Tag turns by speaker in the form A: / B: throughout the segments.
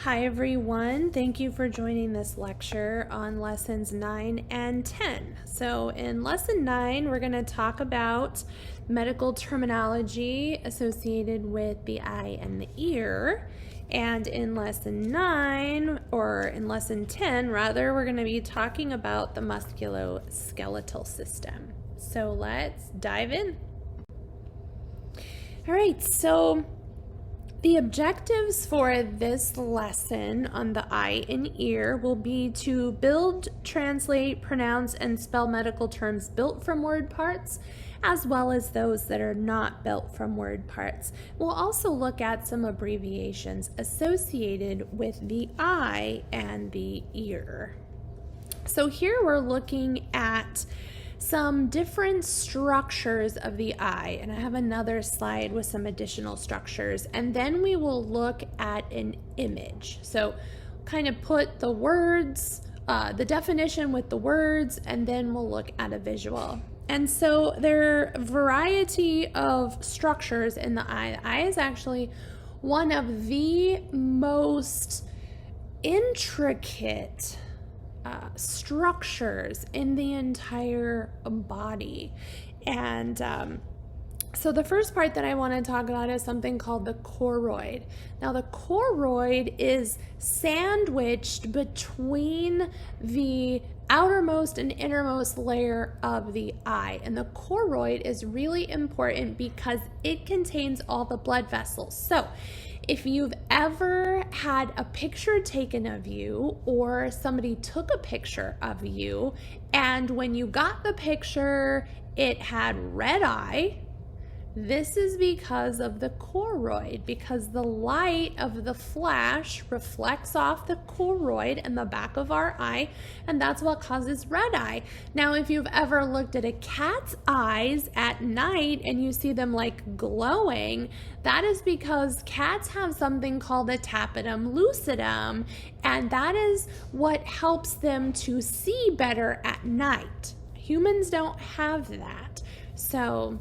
A: Hi everyone, thank you for joining this lecture on lessons 9 and 10. So in lesson 9, we're going to talk about medical terminology associated with the eye and the ear. And in lesson 9, or in lesson 10 rather, we're going to be talking about the musculoskeletal system. So let's dive in. All right, so the objectives for this lesson on the eye and ear will be to build, translate, pronounce, and spell medical terms built from word parts, as well as those that are not built from word parts. We'll also look at some abbreviations associated with the eye and the ear. So here we're looking at some different structures of the eye, and I have another slide with some additional structures, and then we will look at an image. So kind of put the words, the definition with the words, and then we'll look at a visual. And so there are a variety of structures in the eye. The eye is actually one of the most intricate structures in the entire body. And so the first part that I want to talk about is something called the choroid. Now the choroid is sandwiched between the outermost and innermost layer of the eye. And the choroid is really important because it contains all the blood vessels. So if you've ever had a picture taken of you, or somebody took a picture of you, and when you got the picture, it had red eye, this is because of the choroid, because the light of the flash reflects off the choroid in the back of our eye, and that's what causes red eye. Now, if you've ever looked at a cat's eyes at night and you see them like glowing, that is because cats have something called a tapetum lucidum, and that is what helps them to see better at night. Humans don't have that. So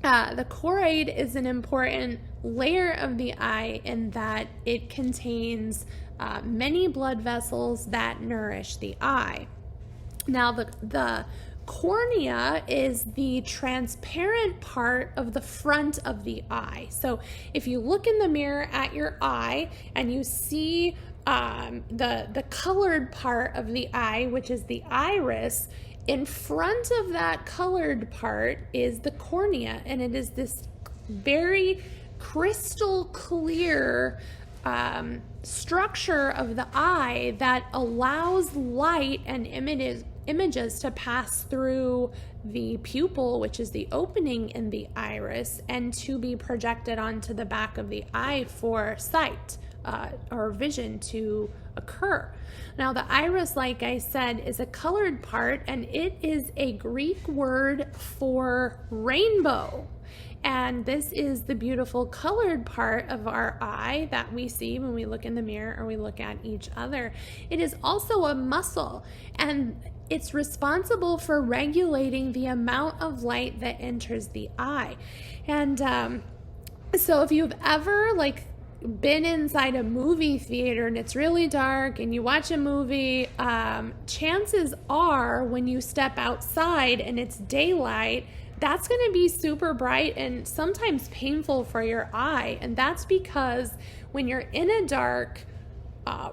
A: the choroid is an important layer of the eye in that it contains many blood vessels that nourish the eye. Now, the cornea is the transparent part of the front of the eye. So if you look in the mirror at your eye and you see the colored part of the eye, which is the iris, in front of that colored part is the cornea, and it is this very crystal clear structure of the eye that allows light and images to pass through the pupil, which is the opening in the iris, and to be projected onto the back of the eye for sight or vision to occur. Now, the iris, like I said, is a colored part, and it is a Greek word for rainbow. And this is the beautiful colored part of our eye that we see when we look in the mirror or we look at each other. It is also a muscle, and it's responsible for regulating the amount of light that enters the eye. And so if you've ever been inside a movie theater and it's really dark and you watch a movie, chances are when you step outside and it's daylight, that's going to be super bright and sometimes painful for your eye. And that's because when you're in a dark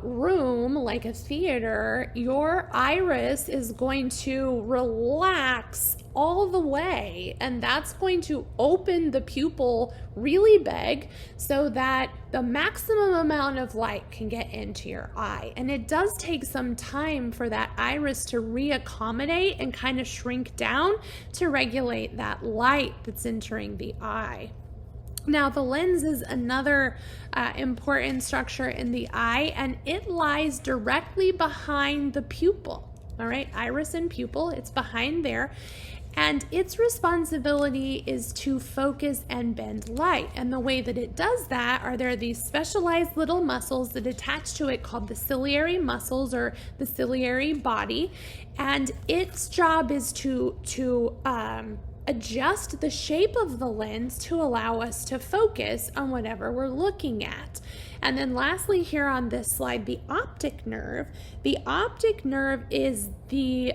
A: room like a theater, your iris is going to relax all the way, and that's going to open the pupil really big so that the maximum amount of light can get into your eye. And it does take some time for that iris to reaccommodate and kind of shrink down to regulate that light that's entering the eye. Now, the lens is another important structure in the eye, and it lies directly behind the pupil. All right, iris and pupil, it's behind there. And its responsibility is to focus and bend light. And the way that it does that are there are these specialized little muscles that attach to it called the ciliary muscles or the ciliary body. And its job is to adjust the shape of the lens to allow us to focus on whatever we're looking at. And then lastly here on this slide, the optic nerve. The optic nerve is the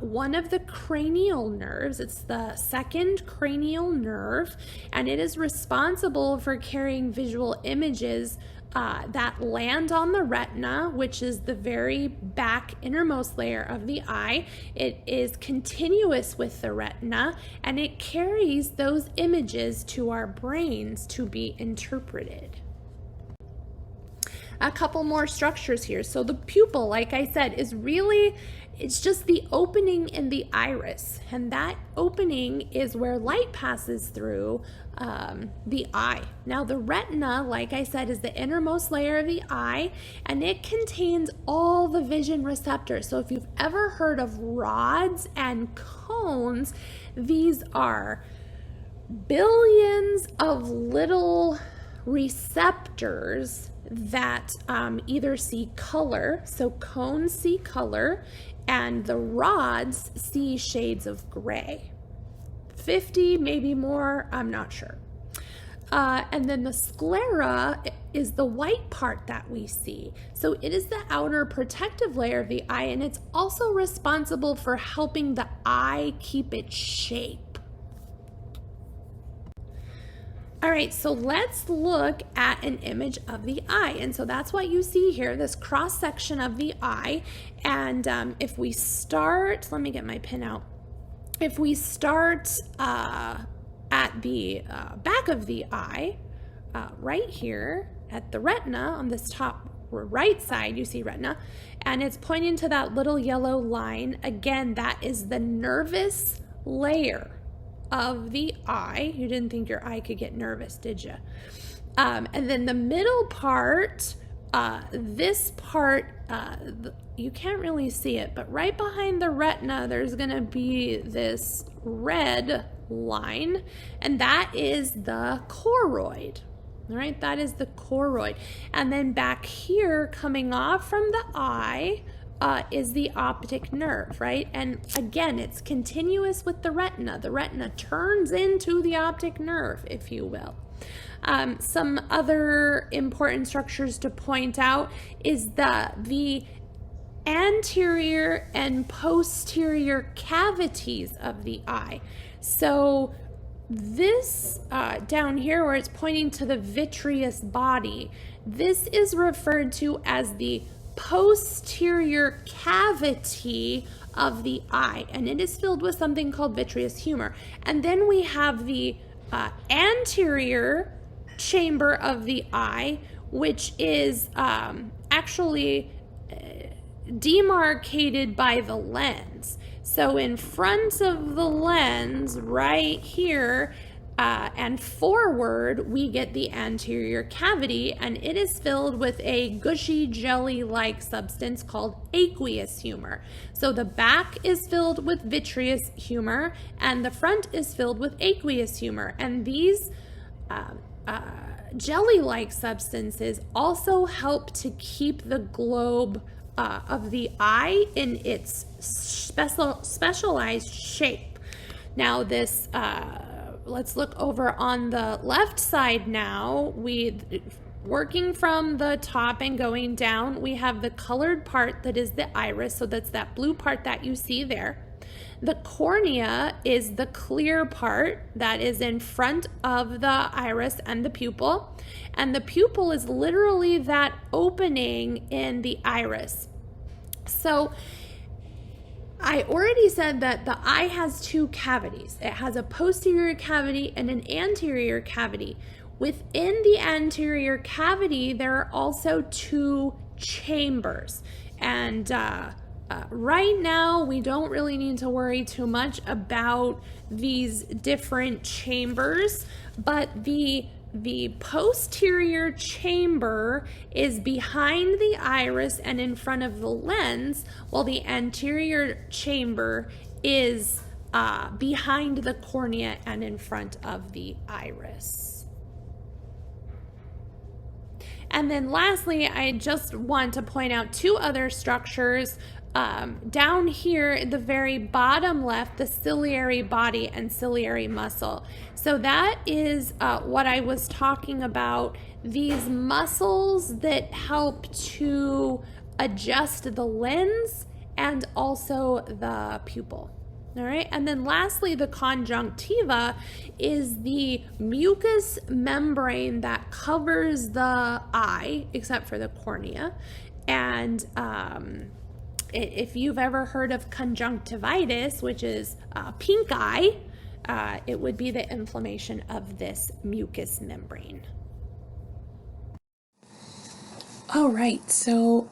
A: one of the cranial nerves. It's the second cranial nerve, and it is responsible for carrying visual images that land on the retina, which is the very back innermost layer of the eye. It is continuous with the retina, and it carries those images to our brains to be interpreted. A couple more structures here. So the pupil, like I said, is really, it's just the opening in the iris, and that opening is where light passes through the eye. Now the retina, like I said, is the innermost layer of the eye, and it contains all the vision receptors. So if you've ever heard of rods and cones, these are billions of little receptors that either see color, so cones see color, and the rods see shades of gray. 50, maybe more, I'm not sure. And then the sclera is the white part that we see. So it is the outer protective layer of the eye, and it's also responsible for helping the eye keep its shape. All right, so let's look at an image of the eye. And so that's what you see here, this cross section of the eye. And if we start, let me get my pin out. If we start at the back of the eye, right here at the retina, on this top right side, you see retina, and it's pointing to that little yellow line. Again, that is the nervous layer of the eye. You didn't think your eye could get nervous, did you? And then the middle part, this part, you can't really see it, but right behind the retina, there's going to be this red line, and that is the choroid. All right, that is the choroid. And then back here, coming off from the eye, is the optic nerve, right? And again, it's continuous with the retina. The retina turns into the optic nerve, if you will. Some other important structures to point out is the anterior and posterior cavities of the eye. So this down here where it's pointing to the vitreous body, this is referred to as the posterior cavity of the eye, and it is filled with something called vitreous humor. And then we have the anterior chamber of the eye, which is actually demarcated by the lens. So in front of the lens right here and forward, we get the anterior cavity, and it is filled with a gushy jelly-like substance called aqueous humor. So the back is filled with vitreous humor, and the front is filled with aqueous humor. And these jelly-like substances also help to keep the globe of the eye in its specialized shape. Now this let's look over on the left side now. Working from the top and going down, we have the colored part that is the iris, so that's that blue part that you see there. The cornea is the clear part that is in front of the iris and the pupil, and the pupil is literally that opening in the iris. So I already said that the eye has two cavities. It has a posterior cavity and an anterior cavity. Within the anterior cavity, there are also two chambers. And right now, we don't really need to worry too much about these different chambers, but the posterior chamber is behind the iris and in front of the lens, while the anterior chamber is behind the cornea and in front of the iris. And then lastly, I just want to point out two other structures down here at the very bottom left, the ciliary body and ciliary muscle. So that is what I was talking about, these muscles that help to adjust the lens and also the pupil. All right, and then lastly, the conjunctiva is the mucous membrane that covers the eye, except for the cornea. And if you've ever heard of conjunctivitis, which is pink eye, it would be the inflammation of this mucous membrane. All right, so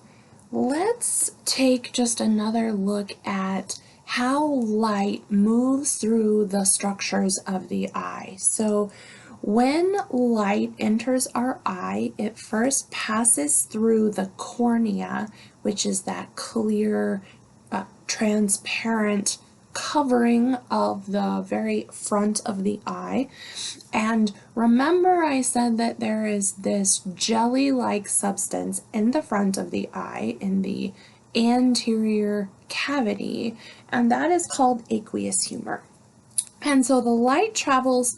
A: let's take just another look at how light moves through the structures of the eye. So when light enters our eye, it first passes through the cornea, which is that clear, transparent covering of the very front of the eye. And remember I said that there is this jelly-like substance in the front of the eye, in the anterior cavity, and that is called aqueous humor. And so the light travels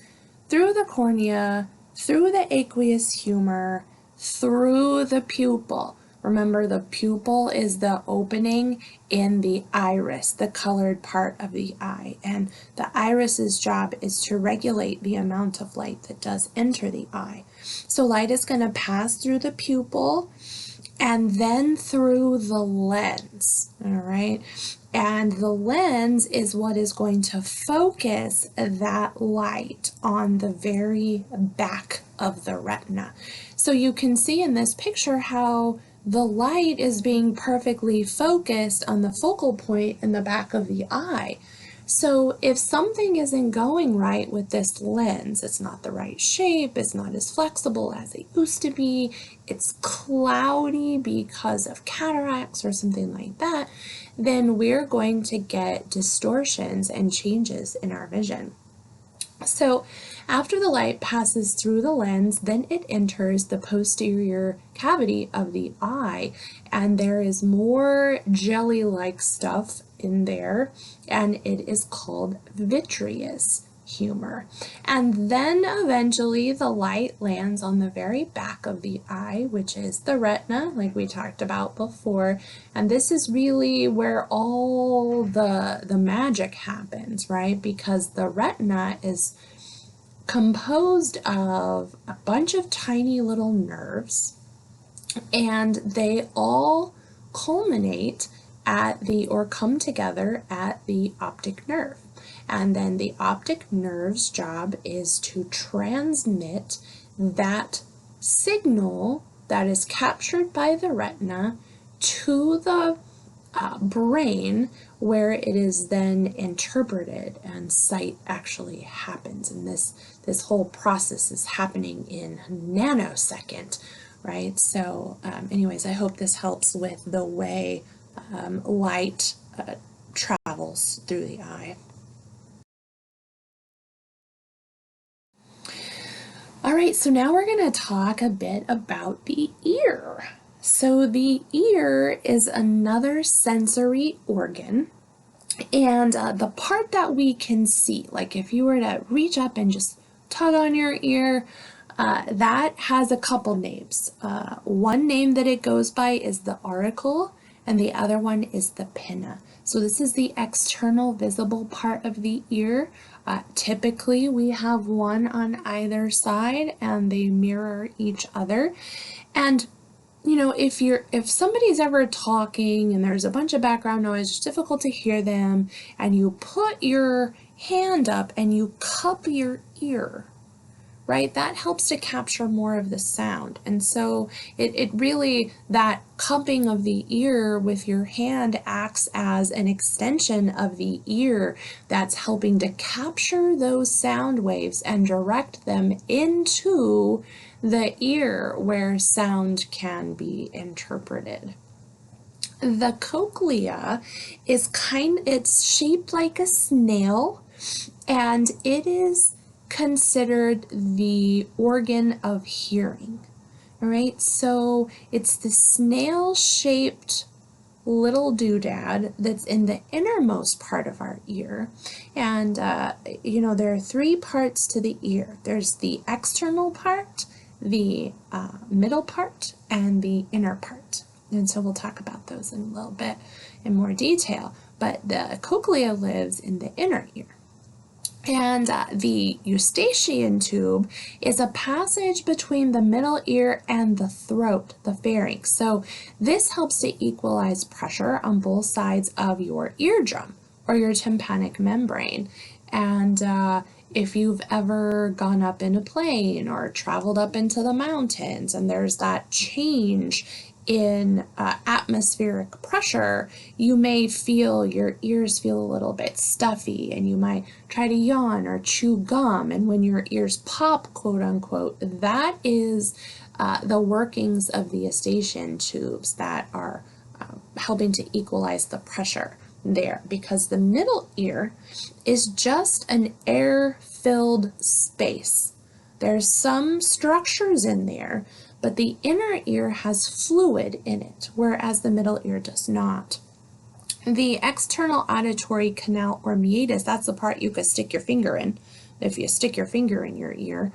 A: through the cornea, through the aqueous humor, through the pupil. Remember, the pupil is the opening in the iris, the colored part of the eye, and the iris's job is to regulate the amount of light that does enter the eye. So light is going to pass through the pupil and then through the lens, all right? And the lens is what is going to focus that light on the very back of the retina. So you can see in this picture how the light is being perfectly focused on the focal point in the back of the eye. So if something isn't going right with this lens, it's not the right shape, it's not as flexible as it used to be, it's cloudy because of cataracts or something like that, then we're going to get distortions and changes in our vision. So after the light passes through the lens, then it enters the posterior cavity of the eye, and there is more jelly-like stuff in there, and it is called vitreous humor. And then eventually the light lands on the very back of the eye, which is the retina, like we talked about before, and this is really where all the magic happens, right? Because the retina is composed of a bunch of tiny little nerves, and they all culminate at the, or come together at the optic nerve. And then the optic nerve's job is to transmit that signal that is captured by the retina to the brain, where it is then interpreted and sight actually happens. And this whole process is happening in a nanosecond, right? So anyways, I hope this helps with the way light travels through the eye. All right, so now we're going to talk a bit about the ear. So the ear is another sensory organ, and the part that we can see, like if you were to reach up and just tug on your ear, that has a couple names. One name that it goes by is the auricle, and the other one is the pinna. So this is the external visible part of the ear. Typically we have one on either side and they mirror each other. And you know, if somebody's ever talking and there's a bunch of background noise, it's difficult to hear them, and you put your hand up and you cup your ear, right? That helps to capture more of the sound. And so it really, that cupping of the ear with your hand acts as an extension of the ear that's helping to capture those sound waves and direct them into the ear where sound can be interpreted. The cochlea is it's shaped like a snail, and it is considered the organ of hearing. All right, so it's the snail-shaped little doodad that's in the innermost part of our ear. And, there are three parts to the ear. There's the external part, the middle part, and the inner part. And so we'll talk about those in a little bit in more detail. But the cochlea lives in the inner ear. And the eustachian tube is a passage between the middle ear and the throat, the pharynx. So this helps to equalize pressure on both sides of your eardrum or your tympanic membrane. And if you've ever gone up in a plane or traveled up into the mountains and there's that change in atmospheric pressure, you may feel your ears feel a little bit stuffy and you might try to yawn or chew gum. And when your ears pop, quote unquote, that is the workings of the eustachian tubes that are helping to equalize the pressure there, because the middle ear is just an air-filled space. There's some structures in there, but the inner ear has fluid in it, whereas the middle ear does not. The external auditory canal or meatus, that's the part you could stick your finger in. If you stick your finger in your ear,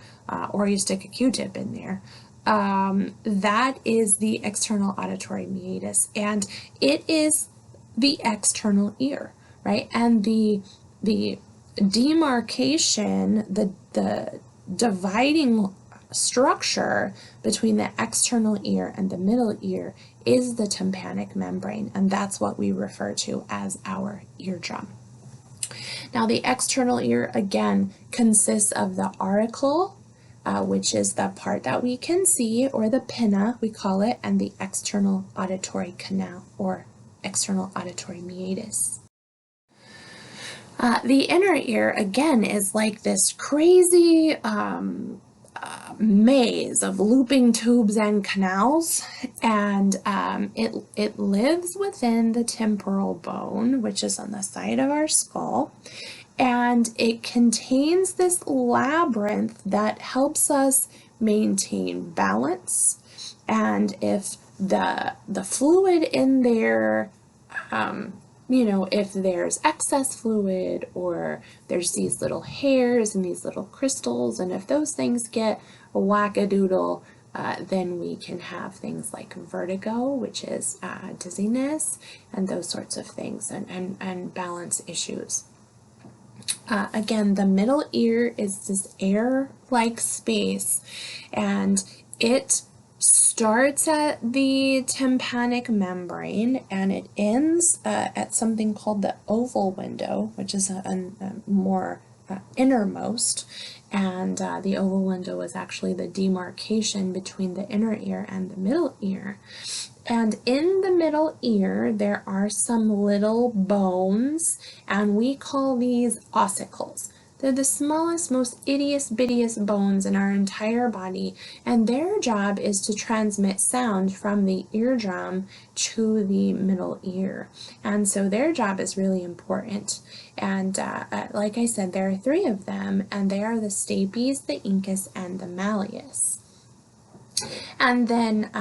A: or you stick a Q-tip in there, that is the external auditory meatus, and it is the external ear, right? And the demarcation, the dividing structure between the external ear and the middle ear is the tympanic membrane, and that's what we refer to as our eardrum. Now, the external ear, again, consists of the auricle, which is the part that we can see, or the pinna, we call it, and the external auditory canal, or external auditory meatus. The inner ear, again, is like this crazy maze of looping tubes and canals, and it lives within the temporal bone, which is on the side of our skull, and it contains this labyrinth that helps us maintain balance. And if the fluid in there, if there's excess fluid or there's these little hairs and these little crystals, and if those things get wackadoodle, then we can have things like vertigo, which is dizziness, and those sorts of things, and balance issues. Again, the middle ear is this air-like space, and it starts at the tympanic membrane and it ends at something called the oval window, which is a more innermost, and the oval window is actually the demarcation between the inner ear and the middle ear. And in the middle ear, there are some little bones, and we call these ossicles. They're the smallest, most ittiest-bittiest bones in our entire body, and their job is to transmit sound from the eardrum to the middle ear. And so their job is really important. And like I said, there are three of them, and they are the stapes, the incus, and the malleus. And then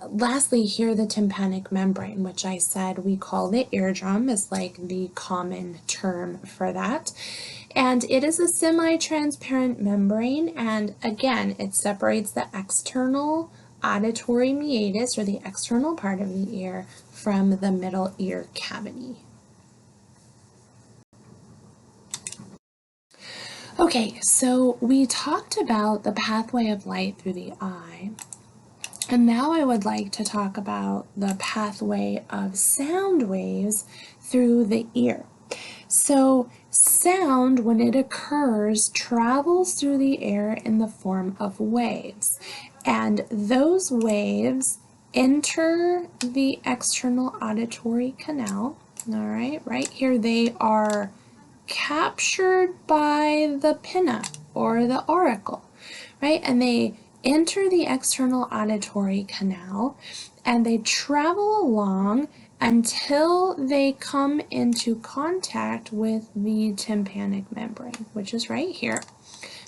A: lastly here, the tympanic membrane, which I said we call the eardrum, is like the common term for that. And it is a semi-transparent membrane, and again, it separates the external auditory meatus, or the external part of the ear, from the middle ear cavity. Okay, so we talked about the pathway of light through the eye, and now I would like to talk about the pathway of sound waves through the ear. So sound, when it occurs, travels through the air in the form of waves, and those waves enter the external auditory canal. All right here they are captured by the pinna or the auricle, right? And they enter the external auditory canal and they travel along until they come into contact with the tympanic membrane, which is right here.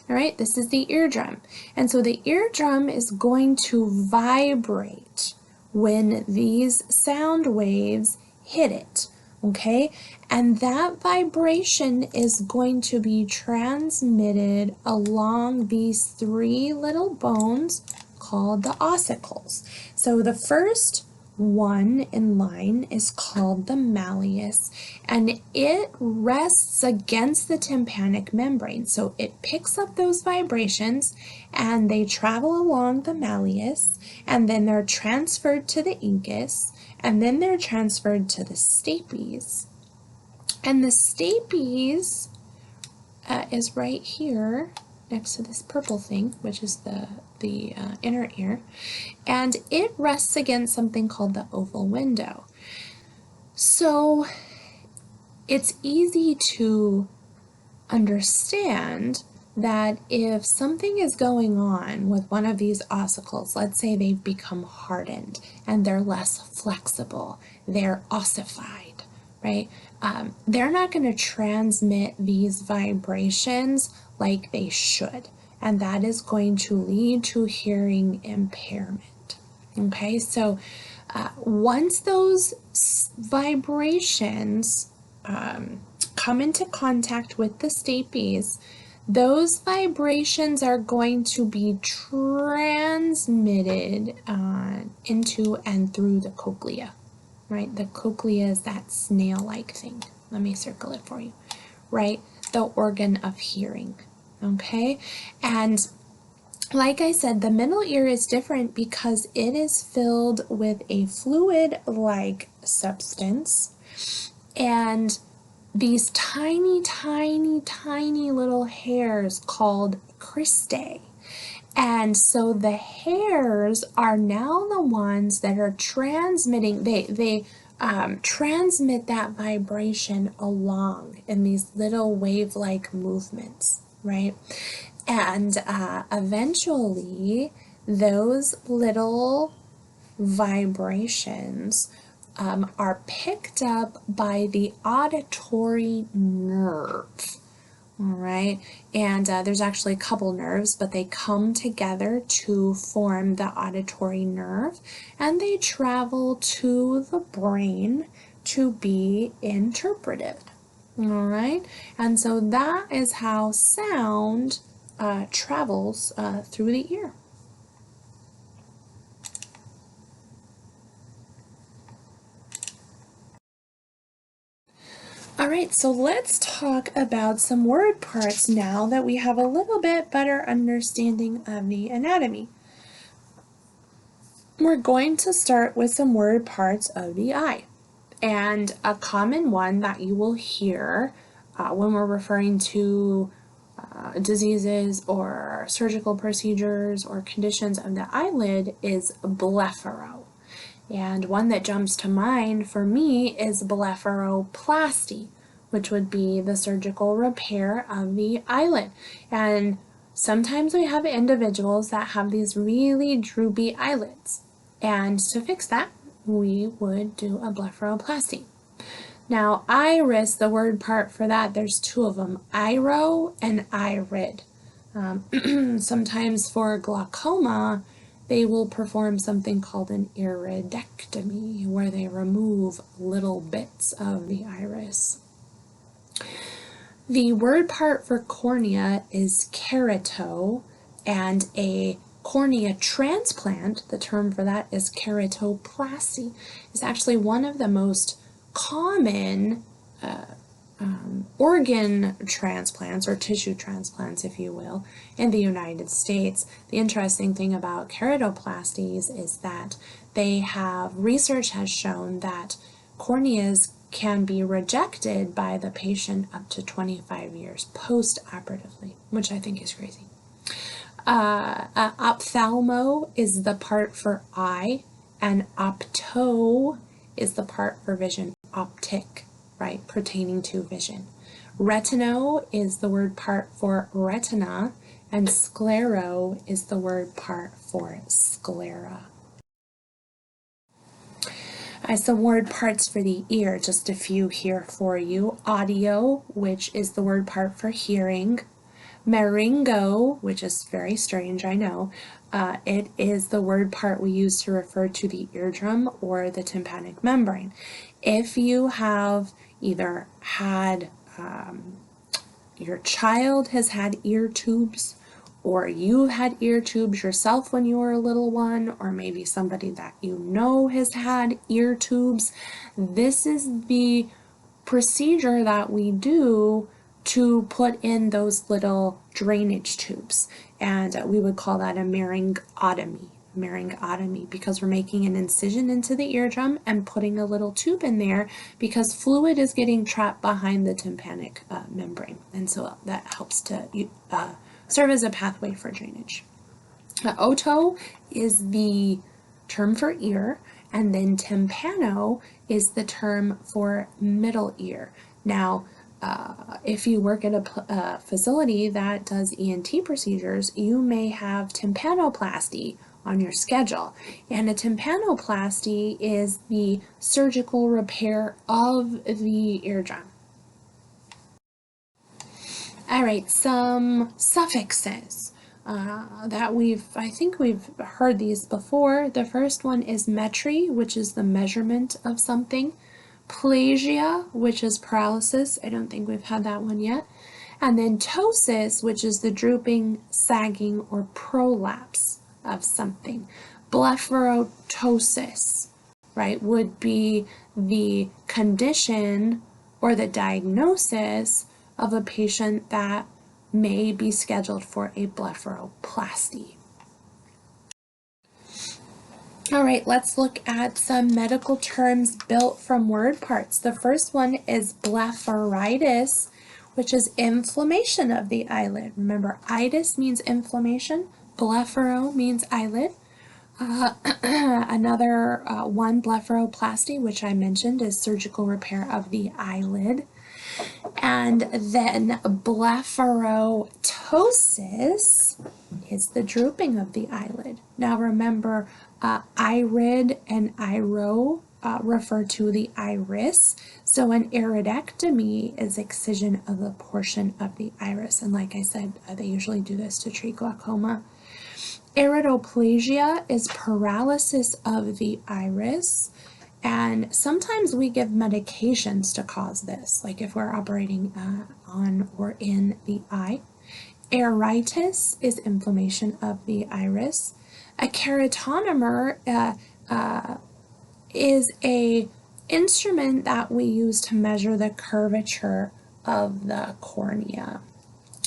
A: All right, this is the eardrum. And so the eardrum is going to vibrate when these sound waves hit it, okay? And that vibration is going to be transmitted along these three little bones called the ossicles. So the first one in line is called the malleus, and it rests against the tympanic membrane. So it picks up those vibrations and they travel along the malleus, and then they're transferred to the incus, and then they're transferred to the stapes. And the stapes is right here next to this purple thing, which is the inner ear, and it rests against something called the oval window. So it's easy to understand that if something is going on with one of these ossicles, let's say they've become hardened and they're less flexible, they're ossified, right? They're not going to transmit these vibrations like they should, and that is going to lead to hearing impairment. Okay, so once those vibrations come into contact with the stapes, those vibrations are going to be transmitted into and through the cochlea, right? The cochlea is that snail-like thing. Let me circle it for you, right? The organ of hearing, okay? And like I said, the middle ear is different because it is filled with a fluid-like substance, and these tiny, tiny, tiny little hairs called cristae. And so the hairs are now the ones that are transmitting, they transmit that vibration along in these little wave-like movements, right? And eventually those little vibrations are picked up by the auditory nerve. All right, and there's actually a couple nerves, but they come together to form the auditory nerve, and they travel to the brain to be interpreted. All right, and so that is how sound travels through the ear. All right, so let's talk about some word parts now that we have a little bit better understanding of the anatomy. We're going to start with some word parts of the eye. And a common one that you will hear when we're referring to diseases or surgical procedures or conditions of the eyelid is blepharo. And one that jumps to mind for me is blepharoplasty, which would be the surgical repair of the eyelid. And sometimes we have individuals that have these really droopy eyelids. And to fix that, we would do a blepharoplasty. Now, iris, the word part for that, there's two of them, iro and irid. Sometimes for glaucoma, they will perform something called an iridectomy, where they remove little bits of the iris. The word part for cornea is keratosis, and a cornea transplant, the term for that is keratoplasty, is actually one of the most common organ transplants or tissue transplants, if you will, in the United States. The interesting thing about keratoplasties is that research has shown that corneas can be rejected by the patient up to 25 years post-operatively, which I think is crazy. Ophthalmo is the part for eye, and opto is the part for vision, optic, right, pertaining to vision. Retino is the word part for retina, and sclero is the word part for sclera. Some word parts for the ear, just a few here for you. Audio, which is the word part for hearing. Meringo, which is very strange, I know, it is the word part we use to refer to the eardrum or the tympanic membrane. If you have either had your child has had ear tubes, or you had ear tubes yourself when you were a little one, or maybe somebody that you know has had ear tubes, this is the procedure that we do to put in those little drainage tubes, and we would call that a laryngotomy, because we're making an incision into the eardrum and putting a little tube in there because fluid is getting trapped behind the tympanic membrane, and so that helps to serve as a pathway for drainage. Oto is the term for ear, and then tympano is the term for middle ear. Now, if you work at a facility that does ENT procedures, you may have tympanoplasty on your schedule. And a tympanoplasty is the surgical repair of the eardrum. All right, some suffixes that I think we've heard these before. The first one is metry, which is the measurement of something. Plasia, which is paralysis. I don't think we've had that one yet. And then ptosis, which is the drooping, sagging, or prolapse of something. Blepharoptosis, right, would be the condition or the diagnosis of a patient that may be scheduled for a blepharoplasty. All right, let's look at some medical terms built from word parts. The first one is blepharitis, which is inflammation of the eyelid. Remember, itis means inflammation, blepharo means eyelid. Another one, blepharoplasty, which I mentioned, is surgical repair of the eyelid. And then blepharoptosis is the drooping of the eyelid. Now remember, irid and iro refer to the iris. So an iridectomy is excision of a portion of the iris. And like I said, they usually do this to treat glaucoma. Iridoplasia is paralysis of the iris. And sometimes we give medications to cause this, like if we're operating on or in the eye. Iritis is inflammation of the iris. A keratometer is a instrument that we use to measure the curvature of the cornea.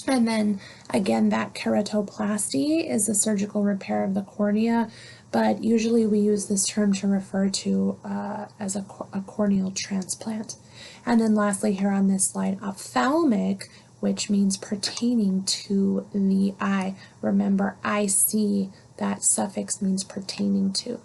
A: And then again, that keratoplasty is a surgical repair of the cornea, but usually we use this term to refer to as a corneal transplant. And then lastly here on this slide, ophthalmic, which means pertaining to the eye. Remember, IC, that suffix means pertaining to.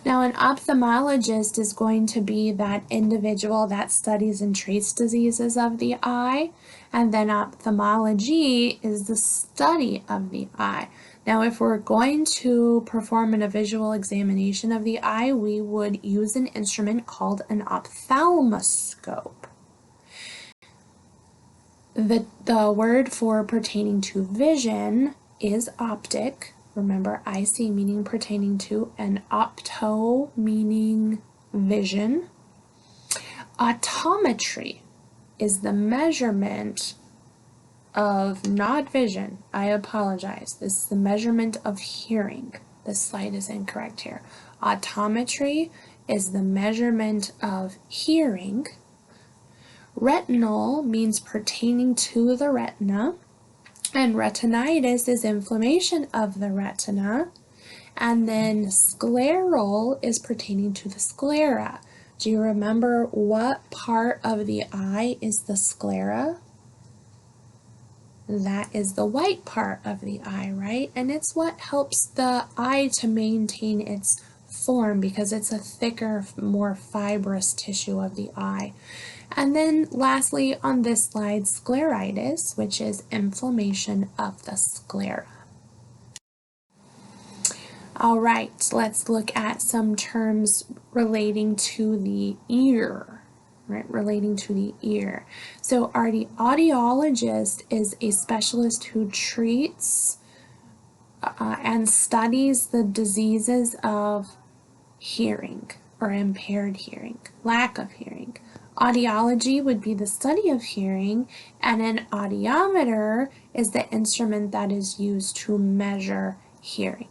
A: Now, an ophthalmologist is going to be that individual that studies and treats diseases of the eye, and then ophthalmology is the study of the eye. Now, if we're going to perform a visual examination of the eye, we would use an instrument called an ophthalmoscope. The word for pertaining to vision is optic. Remember, IC meaning pertaining to, and opto meaning vision. Optometry is the measurement of, not vision, I apologize. This is the measurement of hearing. This slide is incorrect here. Optometry is the measurement of hearing. Retinal means pertaining to the retina. And retinitis is inflammation of the retina. And then scleral is pertaining to the sclera. Do you remember what part of the eye is the sclera? That is the white part of the eye, right? And it's what helps the eye to maintain its form because it's a thicker, more fibrous tissue of the eye. And then lastly on this slide, scleritis, which is inflammation of the sclera. All right, let's look at some terms relating to the ear. right, relating to the ear. So our audiologist is a specialist who treats and studies the diseases of hearing or impaired hearing, lack of hearing. Audiology would be the study of hearing, and an audiometer is the instrument that is used to measure hearing.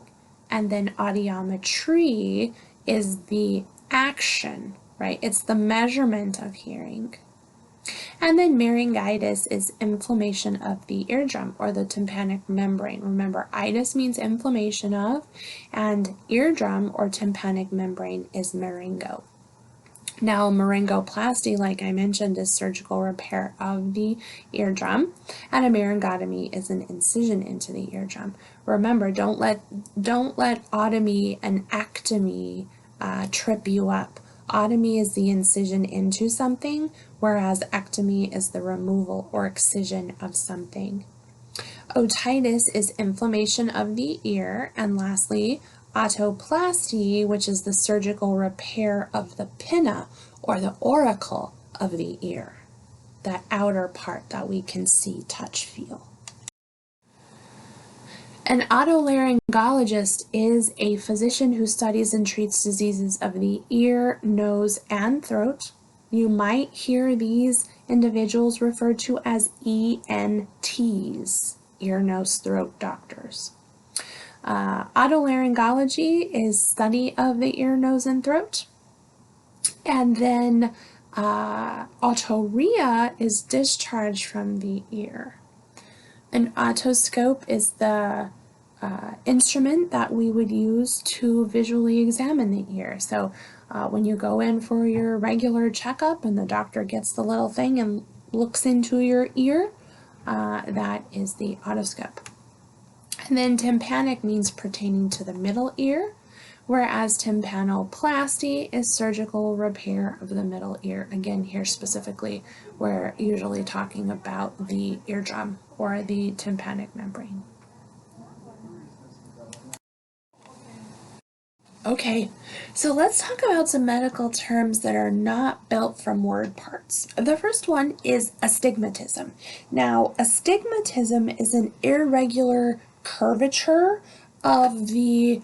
A: And then audiometry is the action, right? It's the measurement of hearing. And then laryngitis is inflammation of the eardrum or the tympanic membrane. Remember, itis means inflammation of, and eardrum or tympanic membrane is laryngo. Now, laryngoplasty, like I mentioned, is surgical repair of the eardrum, and a laryngotomy is an incision into the eardrum. Remember, don't let otomy and ectomy trip you up. Otomy is the incision into something, whereas ectomy is the removal or excision of something. Otitis is inflammation of the ear, and lastly, otoplasty, which is the surgical repair of the pinna or the auricle of the ear, that outer part that we can see, touch, feel. An otolaryngologist is a physician who studies and treats diseases of the ear, nose, and throat. You might hear these individuals referred to as ENTs, ear, nose, throat doctors. Otolaryngology is study of the ear, nose, and throat. And then otorrhea is discharge from the ear. An otoscope is the instrument that we would use to visually examine the ear. So when you go in for your regular checkup and the doctor gets the little thing and looks into your ear, that is the otoscope. And then tympanic means pertaining to the middle ear, whereas tympanoplasty is surgical repair of the middle ear. Again, here specifically, we're usually talking about the eardrum or the tympanic membrane. Okay, so let's talk about some medical terms that are not built from word parts. The first one is astigmatism. Now, astigmatism is an irregular curvature of the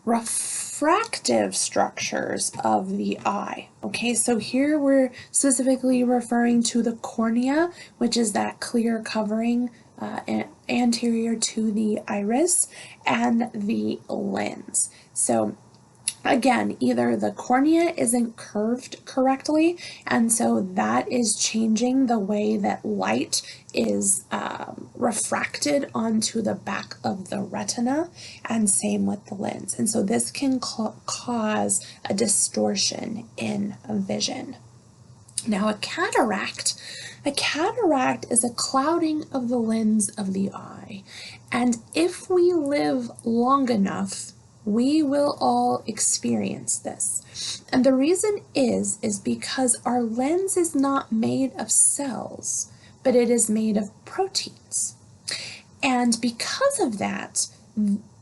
A: refractive structures of the eye. Okay, so here we're specifically referring to the cornea, which is that clear covering anterior to the iris, and the lens. So again, either the cornea isn't curved correctly, and so that is changing the way that light is refracted onto the back of the retina, and same with the lens. And so this can cause a distortion in vision. Now, a cataract is a clouding of the lens of the eye, and if we live long enough, we will all experience this. And the reason is because our lens is not made of cells, but it is made of proteins. And because of that,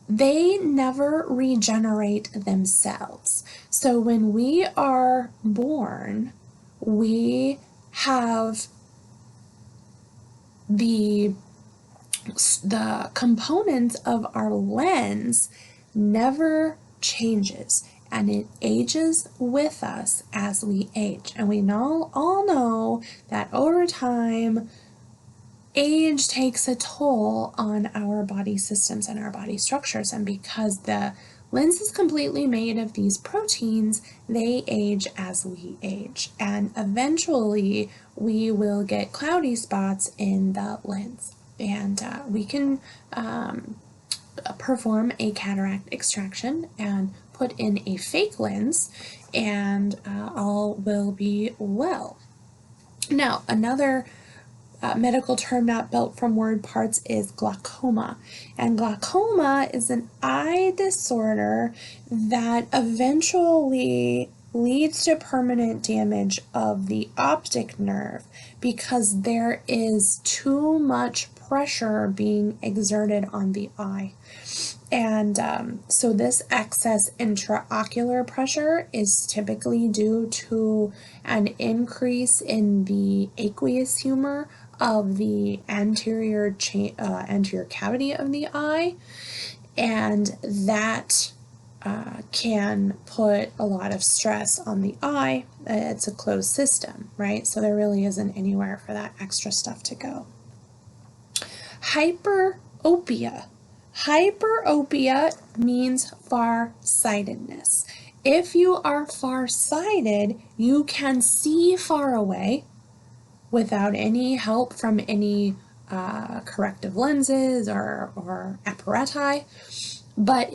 A: they never regenerate themselves. So when we are born, we have the components of our lens never changes, and it ages with us as we age. And we all know that over time, age takes a toll on our body systems and our body structures. And because the lens is completely made of these proteins, they age as we age. And eventually, we will get cloudy spots in the lens. And we can perform a cataract extraction and put in a fake lens, and all will be well. Now, another medical term not built from word parts is glaucoma. And glaucoma is an eye disorder that eventually leads to permanent damage of the optic nerve because there is too much pressure being exerted on the eye. And so this excess intraocular pressure is typically due to an increase in the aqueous humor of the anterior cavity of the eye, and that can put a lot of stress on the eye. It's a closed system, right? So there really isn't anywhere for that extra stuff to go. Hyperopia. Hyperopia means far-sightedness. If you are far-sighted, you can see far away without any help from any corrective lenses or apparatus, but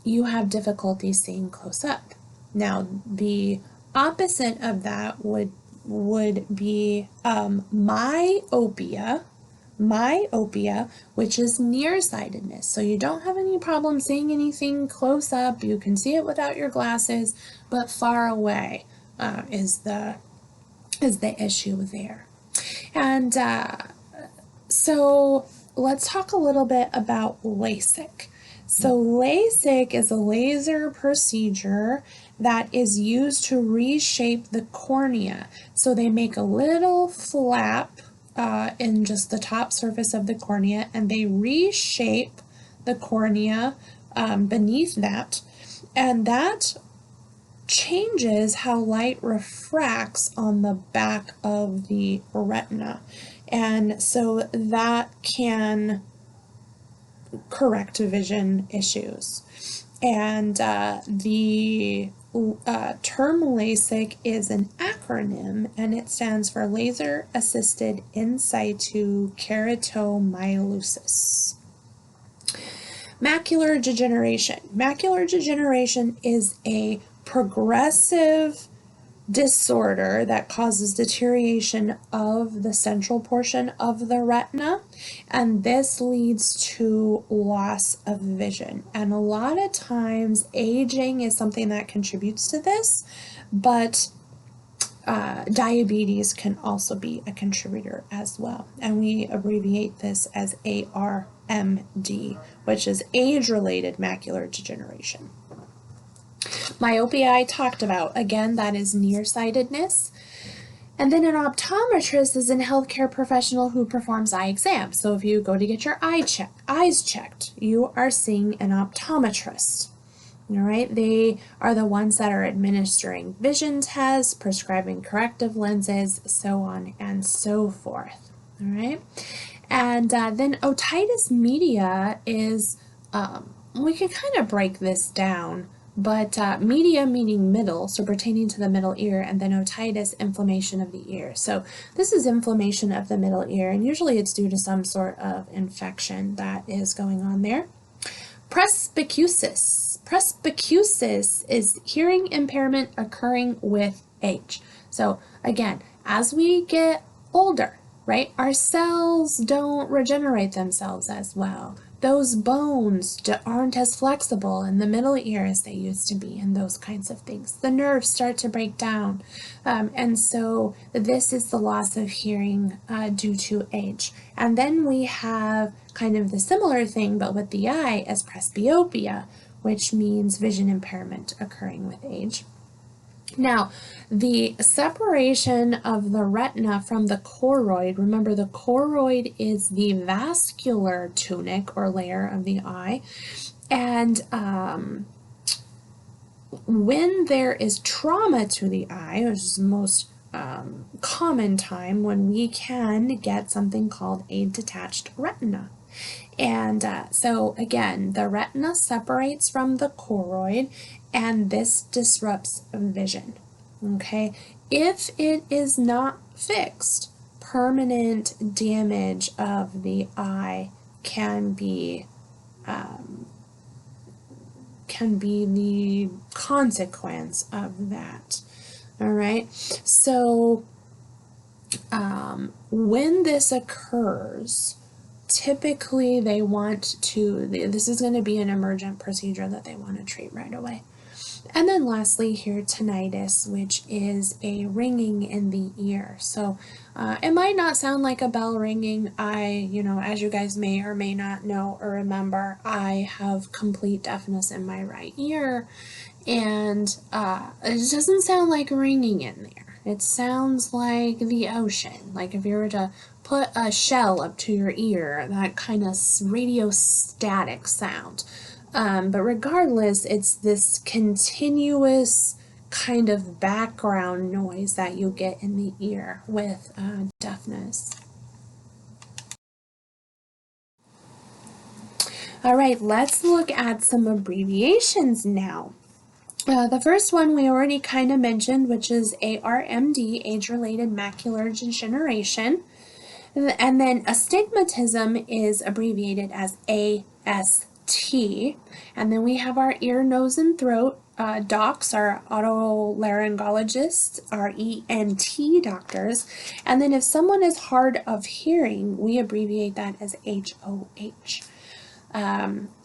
A: you have difficulty seeing close up. Now, the opposite of that would be myopia, which is nearsightedness. So you don't have any problem seeing anything close up. You can see it without your glasses, but far away is the issue there. And so let's talk a little bit about LASIK. So LASIK is a laser procedure that is used to reshape the cornea. So they make a little flap in just the top surface of the cornea, and they reshape the cornea beneath that, and that changes how light refracts on the back of the retina, and so that can correct vision issues. And the term LASIK is an acronym, and it stands for Laser Assisted In Situ Keratomyolysis. Macular degeneration. Macular degeneration is a progressive disorder that causes deterioration of the central portion of the retina, and this leads to loss of vision. And a lot of times aging is something that contributes to this, but diabetes can also be a contributor as well, and we abbreviate this as ARMD, which is age-related macular degeneration. Myopia I talked about. Again, that is nearsightedness. And then an optometrist is a healthcare professional who performs eye exams. So if you go to get your eyes checked, you are seeing an optometrist. All right, they are the ones that are administering vision tests, prescribing corrective lenses, so on and so forth. All right, and then otitis media is, we can kind of break this down, but media meaning middle, so pertaining to the middle ear, and then otitis, inflammation of the ear. So this is inflammation of the middle ear, and usually it's due to some sort of infection that is going on there. Presbycusis. Presbycusis is hearing impairment occurring with age. So again, as we get older, right, our cells don't regenerate themselves as well. Those bones aren't as flexible in the middle ear as they used to be, and those kinds of things. The nerves start to break down, and so this is the loss of hearing due to age. And then we have kind of the similar thing, but with the eye, as presbyopia, which means vision impairment occurring with age. Now, the separation of the retina from the choroid, remember the choroid is the vascular tunic or layer of the eye, and when there is trauma to the eye, which is the most common time, when we can get something called a detached retina. And so again, the retina separates from the choroid, and this disrupts vision, okay? If it is not fixed, permanent damage of the eye can be the consequence of that, all right? So when this occurs, typically they want to, this is going to be an emergent procedure that they want to treat right away. And then lastly here, tinnitus, which is a ringing in the ear. So it might not sound like a bell ringing. As you guys may or may not know or remember, I have complete deafness in my right ear, and it doesn't sound like ringing in there. It sounds like the ocean, like if you were to put a shell up to your ear, that kind of radio static sound. But regardless, it's this continuous kind of background noise that you get in the ear with deafness. All right, let's look at some abbreviations now. The first one we already kind of mentioned, which is ARMD, age-related macular degeneration. And then astigmatism is abbreviated as AST. And then we have our ear, nose, and throat docs, our otolaryngologists, our ENT doctors. And then if someone is hard of hearing, we abbreviate that as HOH.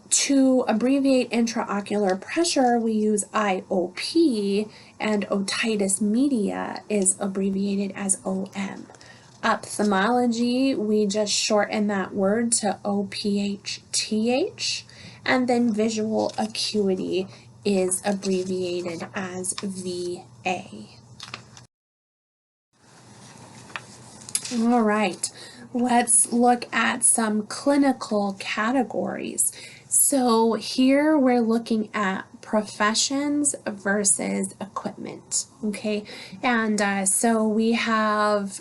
A: To abbreviate intraocular pressure, we use IOP, and otitis media is abbreviated as OM. Ophthalmology, we just shorten that word to OPHTH, and then visual acuity is abbreviated as VA. All right, let's look at some clinical categories. So here we're looking at professions versus equipment, okay? And so we have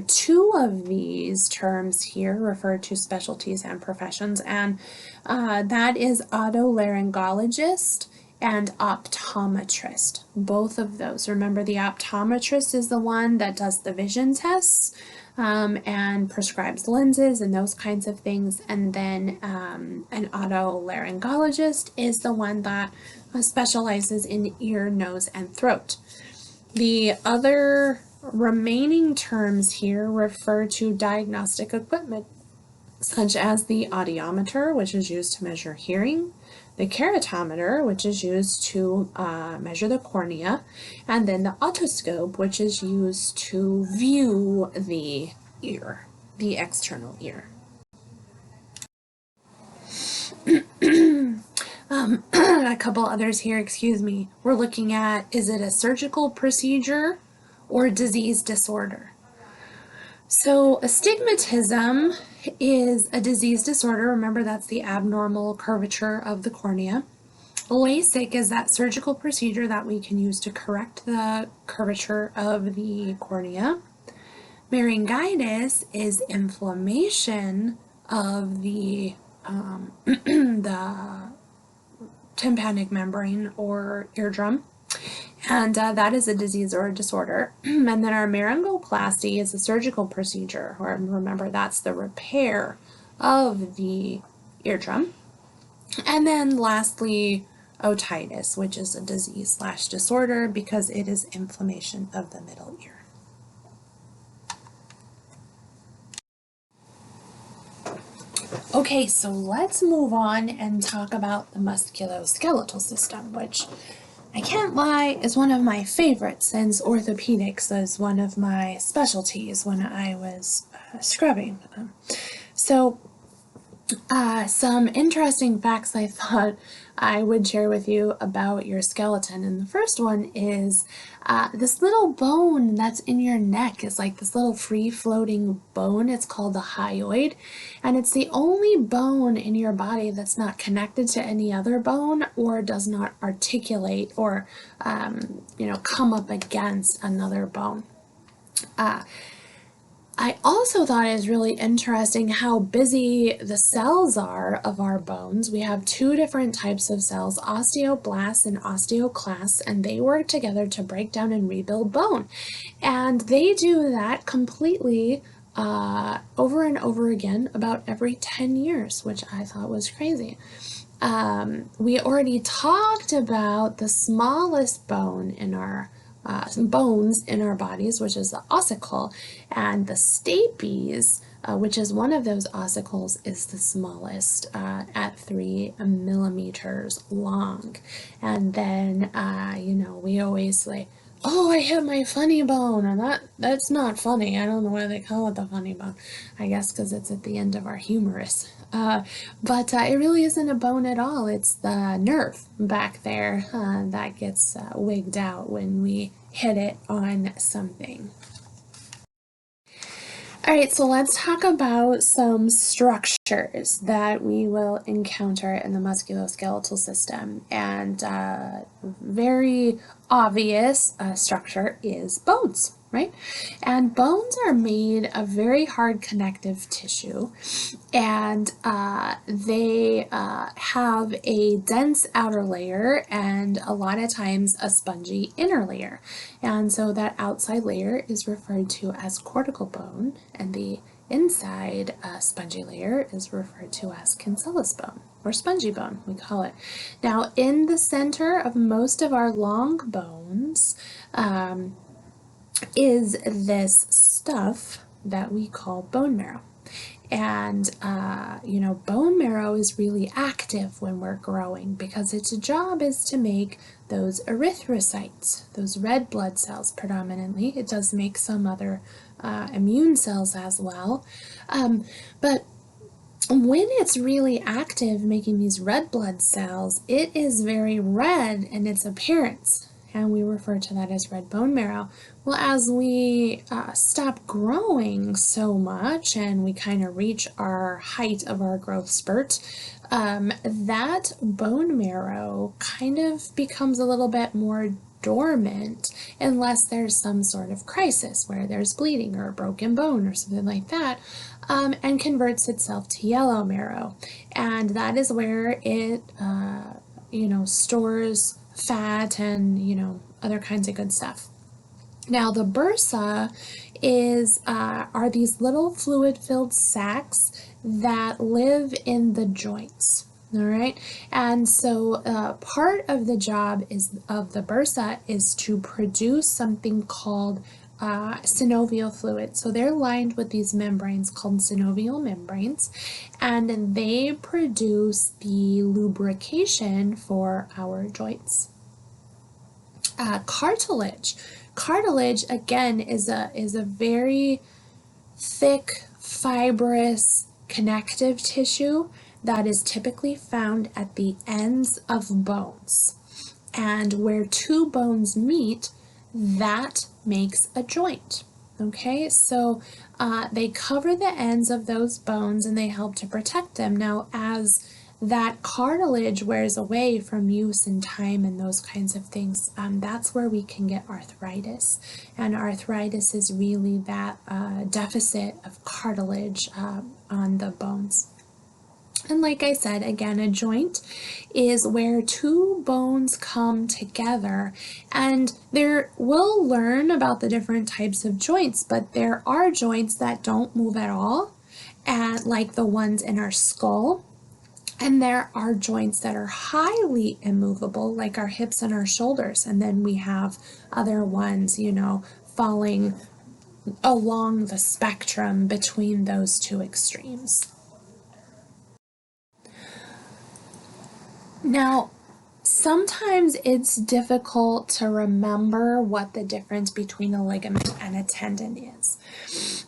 A: two of these terms here refer to specialties and professions, and that is otolaryngologist and optometrist. Both of those. Remember, the optometrist is the one that does the vision tests and prescribes lenses and those kinds of things. And then an otolaryngologist is the one that specializes in ear, nose, and throat. The other remaining terms here refer to diagnostic equipment, such as the audiometer, which is used to measure hearing, the keratometer, which is used to measure the cornea, and then the otoscope, which is used to view the ear, the external ear. A couple others here, excuse me. We're looking at, is it a surgical procedure or disease disorder? So astigmatism is a disease disorder. Remember, that's the abnormal curvature of the cornea. LASIK is that surgical procedure that we can use to correct the curvature of the cornea. Laryngitis is inflammation of the the tympanic membrane or eardrum, and that is a disease or a disorder. And then our laryngoplasty is a surgical procedure, or remember, that's the repair of the eardrum. And then lastly, otitis, which is a disease/disorder because it is inflammation of the middle ear. Okay, so let's move on and talk about the musculoskeletal system, which I can't lie is one of my favorites, since orthopedics is one of my specialties when I was scrubbing. So some interesting facts I thought I would share with you about your skeleton. And the first one is this little bone that's in your neck is like this little free-floating bone. It's called the hyoid, and it's the only bone in your body that's not connected to any other bone or does not articulate or come up against another bone. I also thought it was really interesting how busy the cells are of our bones. We have two different types of cells, osteoblasts and osteoclasts, and they work together to break down and rebuild bone. And they do that completely over and over again about every 10 years, which I thought was crazy. We already talked about the smallest bone in our bones in our bodies, which is the ossicle, and the stapes which is one of those ossicles, is the smallest at 3 millimeters long. And then, we always say, oh, I hit my funny bone, and that's not funny. I don't know why they call it the funny bone. I guess because it's at the end of our humerus. But it really isn't a bone at all. It's the nerve back there that gets wigged out when we hit it on something. All right, so let's talk about some structures that we will encounter in the musculoskeletal system. And very obvious structure is bones, right? And bones are made of very hard connective tissue, and they have a dense outer layer and a lot of times a spongy inner layer. And so that outside layer is referred to as cortical bone, and the inside spongy layer is referred to as cancellous bone, or spongy bone, we call it. Now, in the center of most of our long bones is this stuff that we call bone marrow. And, bone marrow is really active when we're growing because its job is to make those erythrocytes, those red blood cells predominantly. It does make some other immune cells as well. But when it's really active making these red blood cells, it is very red in its appearance, and we refer to that as red bone marrow. Well, as we stop growing so much and we kind of reach our height of our growth spurt, that bone marrow kind of becomes a little bit more dormant unless there's some sort of crisis where there's bleeding or a broken bone or something like that, and converts itself to yellow marrow. And that is where it, stores fat and, other kinds of good stuff. Now, the bursa are these little fluid-filled sacs that live in the joints. All right, and so part of the job of the bursa is to produce something called synovial fluid. So they're lined with these membranes called synovial membranes, and they produce the lubrication for our joints. Cartilage. Cartilage, again, is a very thick, fibrous, connective tissue that is typically found at the ends of bones. And where two bones meet, that makes a joint. Okay, so they cover the ends of those bones and they help to protect them. Now, as that cartilage wears away from use and time and those kinds of things, that's where we can get arthritis. And arthritis is really that deficit of cartilage on the bones. And like I said, again, a joint is where two bones come together, and we'll learn about the different types of joints, but there are joints that don't move at all, and like the ones in our skull. And there are joints that are highly immovable, like our hips and our shoulders. And then we have other ones, falling along the spectrum between those two extremes. Now, sometimes it's difficult to remember what the difference between a ligament and a tendon is.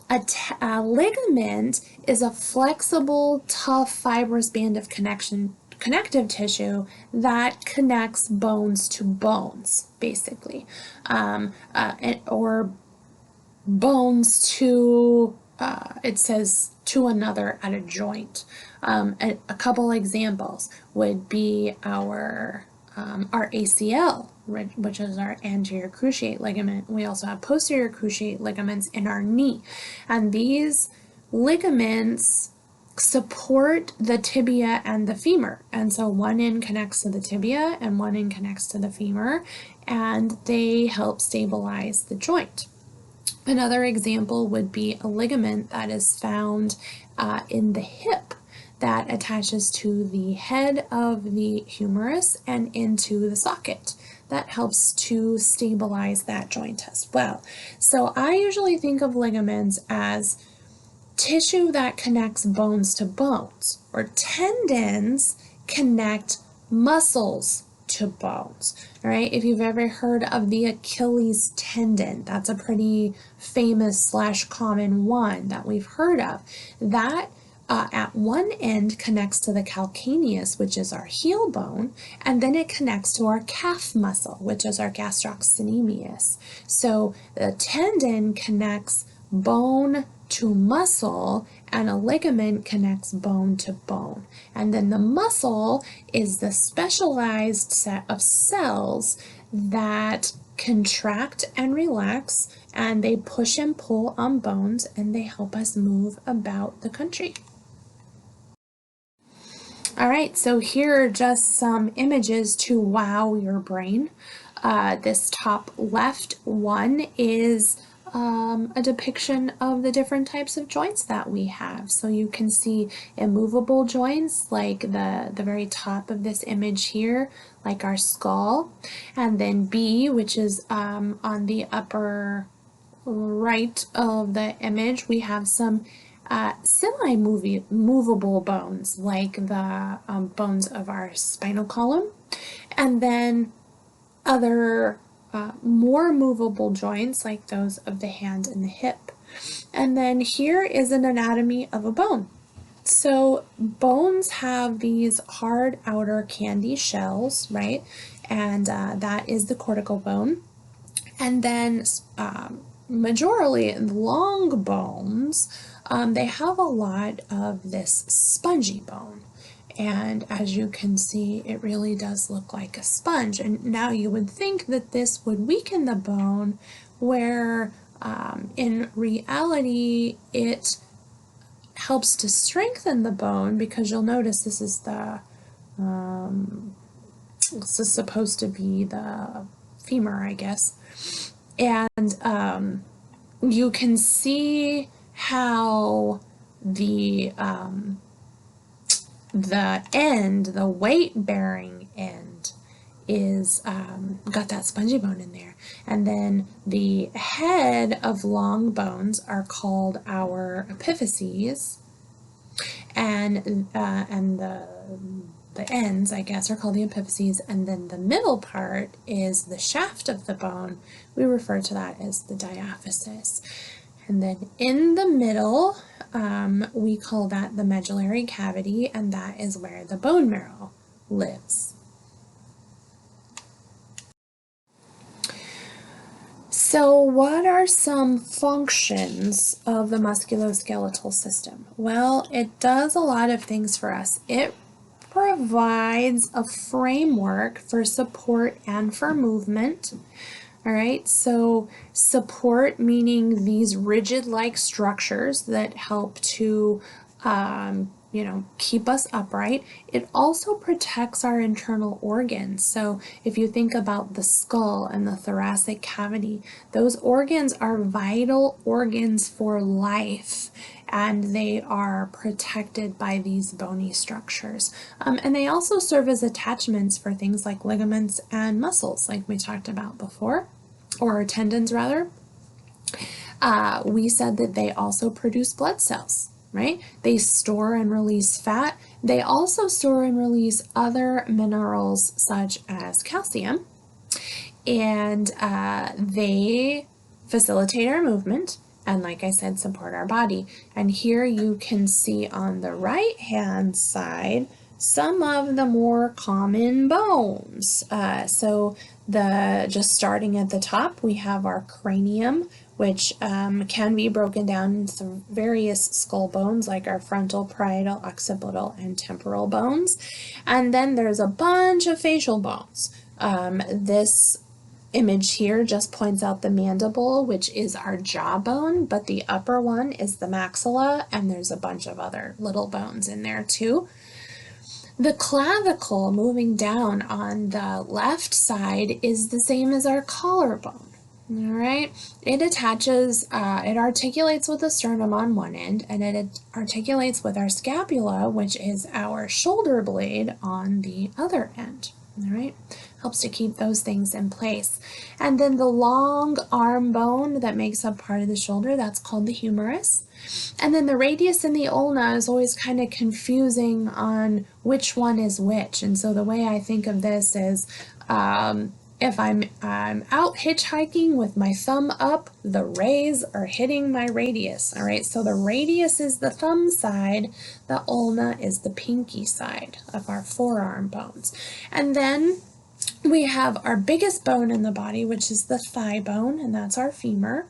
A: A ligament is a flexible, tough, fibrous band of connective tissue that connects bones to bones, basically, or bones to, it says, to another at a joint. A couple examples would be our ACL, which is our anterior cruciate ligament. We also have posterior cruciate ligaments in our knee, and these ligaments support the tibia and the femur, and so one end connects to the tibia and one end connects to the femur, and they help stabilize the joint. Another example would be a ligament that is found in the hip that attaches to the head of the humerus and into the socket. That helps to stabilize that joint as well. So I usually think of ligaments as tissue that connects bones to bones, or tendons connect muscles to bones. All right, if you've ever heard of the Achilles tendon, that's a pretty famous / common one that we've heard of. That at one end connects to the calcaneus, which is our heel bone, and then it connects to our calf muscle, which is our gastrocnemius. So the tendon connects bone to muscle, and a ligament connects bone to bone. And then the muscle is the specialized set of cells that contract and relax, and they push and pull on bones, and they help us move about the country. All right, so here are just some images to wow your brain. This top left one is a depiction of the different types of joints that we have. So you can see immovable joints like the very top of this image here, like our skull. And then B, which is on the upper right of the image, we have some semi-movable bones, like the bones of our spinal column, and then other more movable joints, like those of the hand and the hip. And then here is an anatomy of a bone. So bones have these hard outer candy shells, right? And that is the cortical bone. And then majorly long bones, they have a lot of this spongy bone. And as you can see, it really does look like a sponge. And now you would think that this would weaken the bone, where in reality it helps to strengthen the bone, because you'll notice this is supposed to be the femur, I guess. And you can see how the end, the weight-bearing end, is got that spongy bone in there. And then the head of long bones are called our epiphyses, and the ends, I guess, are called the epiphyses, and then the middle part is the shaft of the bone. We refer to that as the diaphysis. And then in the middle, we call that the medullary cavity, and that is where the bone marrow lives. So what are some functions of the musculoskeletal system? Well, it does a lot of things for us. It provides a framework for support and for movement. All right, so support meaning these rigid-like structures that help to, keep us upright. It also protects our internal organs. So if you think about the skull and the thoracic cavity, those organs are vital organs for life, and they are protected by these bony structures. And they also serve as attachments for things like ligaments and muscles, like we talked about before, or tendons rather. We said that they also produce blood cells, right? They store and release fat. They also store and release other minerals such as calcium, and they facilitate our movement, and like I said, support our body. And here you can see on the right hand side some of the more common bones. So just starting at the top, we have our cranium, which can be broken down into various skull bones, like our frontal, parietal, occipital, and temporal bones. And then there's a bunch of facial bones. This image here just points out the mandible, which is our jawbone, but the upper one is the maxilla, and there's a bunch of other little bones in there too. The clavicle, moving down on the left side, is the same as our collarbone. All right, it articulates with the sternum on one end, and it articulates with our scapula, which is our shoulder blade, on the other end. All right, helps to keep those things in place. And then the long arm bone that makes up part of the shoulder, that's called the humerus. And then the radius and the ulna is always kind of confusing on which one is which. And so the way I think of this is if I'm out hitchhiking with my thumb up, the rays are hitting my radius. All right, so the radius is the thumb side, the ulna is the pinky side of our forearm bones. And then we have our biggest bone in the body, which is the thigh bone, and that's our femur.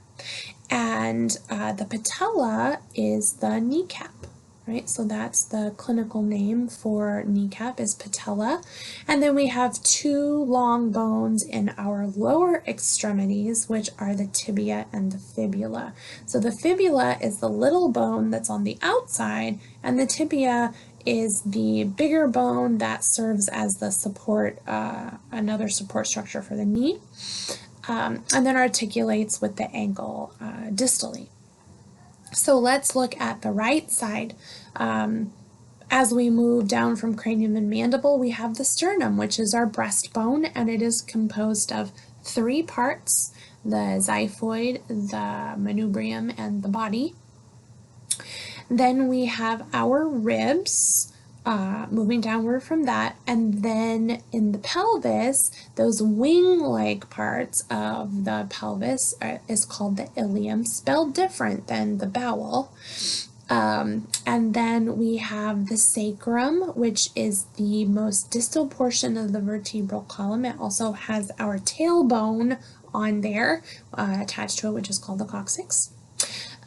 A: And the patella is the kneecap, right? So that's the clinical name for kneecap is patella. And then we have two long bones in our lower extremities, which are the tibia and the fibula. So the fibula is the little bone that's on the outside, and the tibia is the bigger bone that serves as the support, another support structure for the knee. And then articulates with the ankle distally. So let's look at the right side. As we move down from cranium and mandible, we have the sternum, which is our breastbone, and it is composed of three parts: the xiphoid, the manubrium, and the body. Then we have our ribs, moving downward from that, and then in the pelvis, those wing-like parts of the pelvis is called the ilium, spelled different than the bowel. And then we have the sacrum, which is the most distal portion of the vertebral column. It also has our tailbone on there attached to it, which is called the coccyx.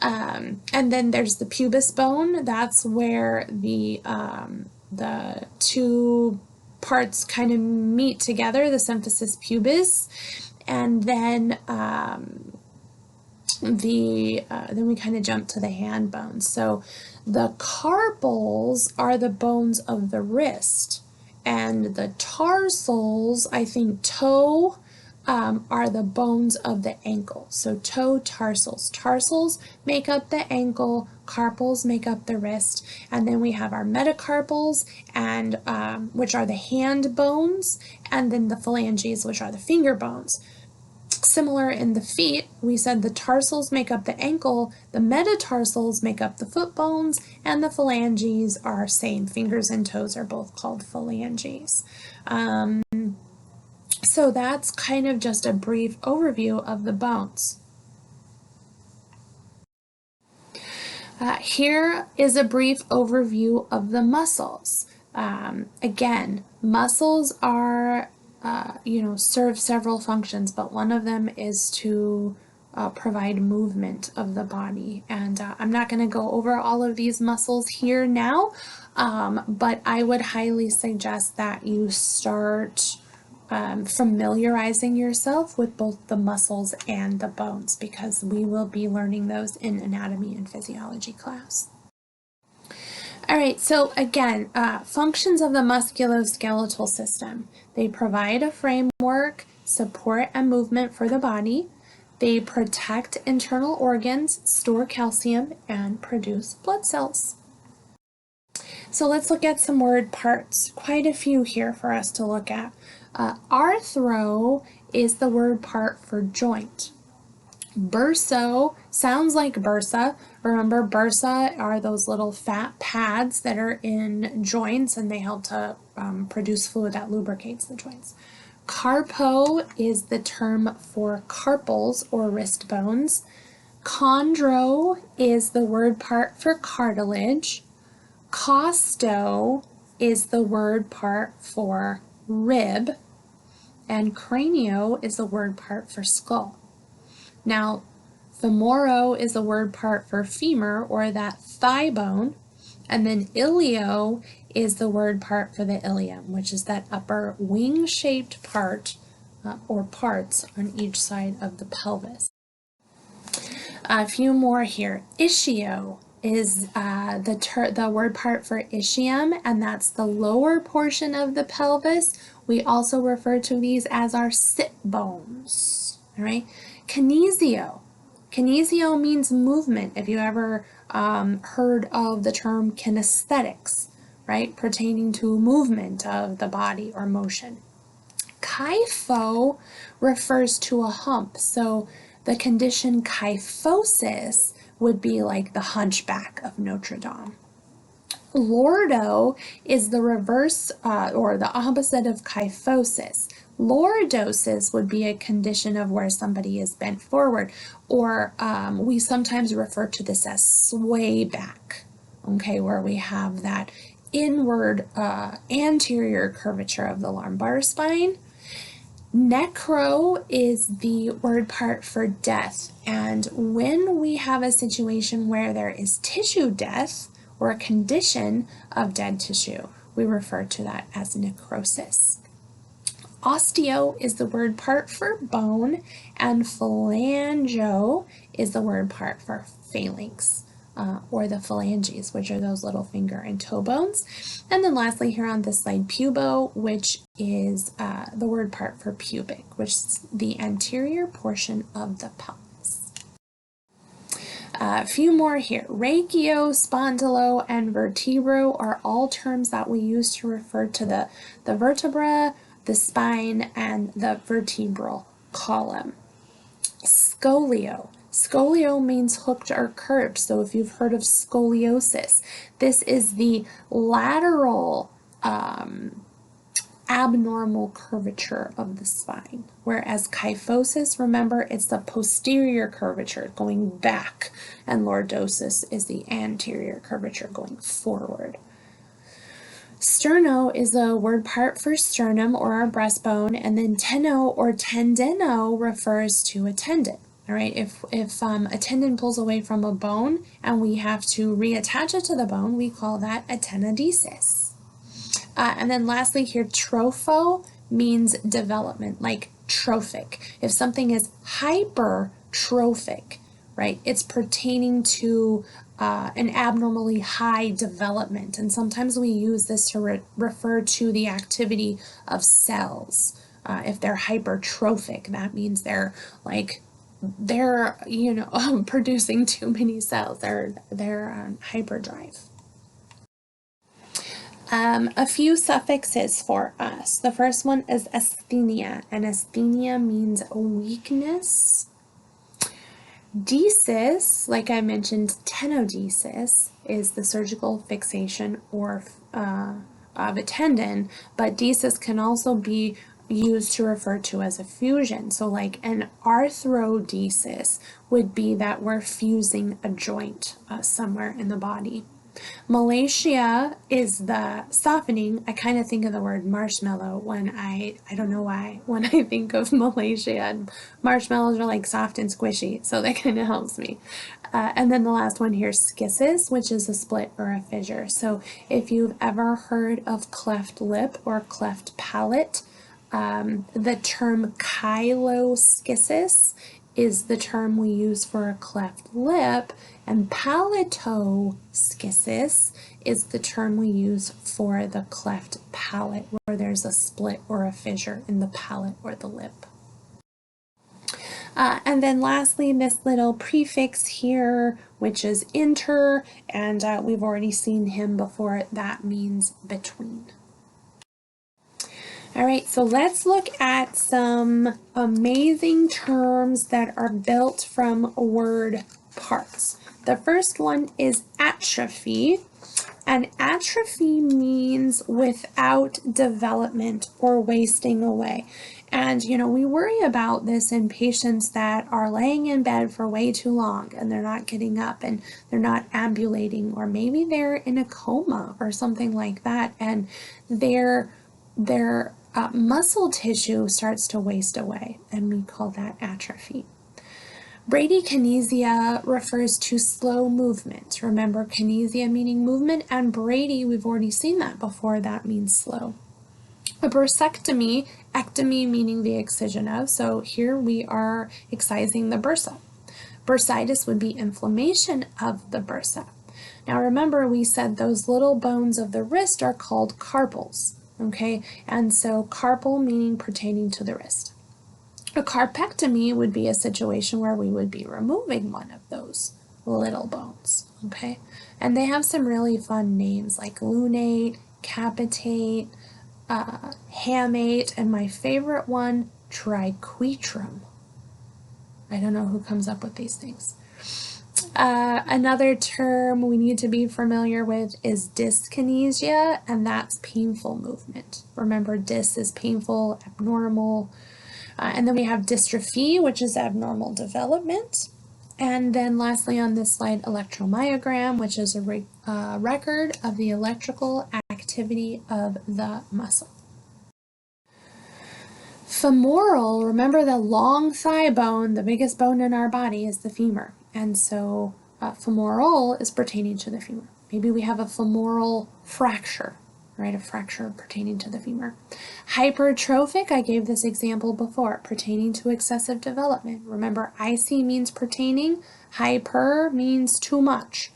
A: And then there's the pubis bone. That's where the two parts kind of meet together, the symphysis pubis, and then then we kind of jump to the hand bones. So the carpals are the bones of the wrist, and the tarsals, I think toe, are the bones of the ankle. So toe tarsals. Tarsals make up the ankle, carpals make up the wrist, and then we have our metacarpals, and which are the hand bones, and then the phalanges, which are the finger bones. Similar in the feet, we said the tarsals make up the ankle, the metatarsals make up the foot bones, and the phalanges are same. Fingers and toes are both called phalanges. So that's kind of just a brief overview of the bones. Here is a brief overview of the muscles. Again, muscles are, serve several functions, but one of them is to provide movement of the body. And I'm not going to go over all of these muscles here now, but I would highly suggest that you start familiarizing yourself with both the muscles and the bones, because we will be learning those in anatomy and physiology class. All right, so again, functions of the musculoskeletal system. They provide a framework, support, and movement for the body. They protect internal organs, store calcium, and produce blood cells. So let's look at some word parts. Quite a few here for us to look at. Arthro is the word part for joint. Burso sounds like bursa. Remember, bursa are those little fat pads that are in joints, and they help to produce fluid that lubricates the joints. Carpo is the term for carpals or wrist bones. Chondro is the word part for cartilage. Costo is the word part for rib, and cranio is the word part for skull. Now, femoro is the word part for femur, or that thigh bone, and then ilio is the word part for the ilium, which is that upper wing-shaped part or parts on each side of the pelvis. A few more here. Ischio is the word part for ischium, and that's the lower portion of the pelvis. We also refer to these as our sit bones. All right. Kinesio. Kinesio means movement. If you ever heard of the term kinesthetics, right, pertaining to movement of the body or motion. Kypho refers to a hump. So the condition kyphosis would be like the hunchback of Notre Dame. Lordo is the reverse or the opposite of kyphosis. Lordosis would be a condition of where somebody is bent forward, or we sometimes refer to this as sway back, okay, where we have that inward anterior curvature of the lumbar spine. Necro is the word part for death, and when we have a situation where there is tissue death or a condition of dead tissue, we refer to that as necrosis. Osteo is the word part for bone, and phalango is the word part for phalanx, or the phalanges, which are those little finger and toe bones. And then lastly here on this slide, pubo, which is the word part for pubic, which is the anterior portion of the pelvis. A few more here. Rachio, spondylo, and vertebro are all terms that we use to refer to the vertebra, the spine, and the vertebral column. Scolio. Scolio means hooked or curved. So if you've heard of scoliosis, this is the lateral abnormal curvature of the spine. Whereas kyphosis, remember, it's the posterior curvature going back, and lordosis is the anterior curvature going forward. Sterno is a word part for sternum or our breastbone, and then teno or tendino refers to a tendon. All right, if a tendon pulls away from a bone and we have to reattach it to the bone, we call that a tenodesis. And then lastly here, tropho means development, like trophic. If something is hypertrophic, right, it's pertaining to an abnormally high development, and sometimes we use this to refer to the activity of cells. If they're hypertrophic, that means they're producing too many cells. They're hyperdrive. A few suffixes for us. The first one is asthenia, and asthenia means weakness. Desis, like I mentioned, tenodesis is the surgical fixation or of a tendon, but desis can also be used to refer to as a fusion. So like an arthrodesis would be that we're fusing a joint somewhere in the body. Malacia is the softening. I kind of think of the word marshmallow when I don't know why, when I think of Malaysia, and marshmallows are like soft and squishy, so that kind of helps me. And then the last one here, schisis, which is a split or a fissure. So if you've ever heard of cleft lip or cleft palate, the term chyloschisis is the term we use for a cleft lip, and palatoschisis is the term we use for the cleft palate, where there's a split or a fissure in the palate or the lip. And then lastly, this little prefix here, which is inter, and we've already seen him before. That means between. All right, so let's look at some amazing terms that are built from word parts. The first one is atrophy, and atrophy means without development or wasting away. And, we worry about this in patients that are laying in bed for way too long and they're not getting up and they're not ambulating, or maybe they're in a coma or something like that, and their muscle tissue starts to waste away, and we call that atrophy. Bradykinesia refers to slow movement. Remember, kinesia meaning movement, and brady, we've already seen that before, that means slow. A bursectomy, ectomy meaning the excision of, so here we are excising the bursa. Bursitis would be inflammation of the bursa. Now remember, we said those little bones of the wrist are called carpals. Okay, and so carpal meaning pertaining to the wrist. A carpectomy would be a situation where we would be removing one of those little bones, okay? And they have some really fun names like lunate, capitate, hamate, and my favorite one, triquetrum. I don't know who comes up with these things. Another term we need to be familiar with is dyskinesia, and that's painful movement. Remember, dys is painful, abnormal. And then we have dystrophy, which is abnormal development. And then lastly on this slide, electromyogram, which is a record of the electrical activity of the muscle. Femoral, remember the long thigh bone, the biggest bone in our body is the femur. And so femoral is pertaining to the femur. Maybe we have a femoral fracture, right? A fracture pertaining to the femur. Hypertrophic, I gave this example before, pertaining to excessive development. Remember, IC means pertaining, hyper means too much.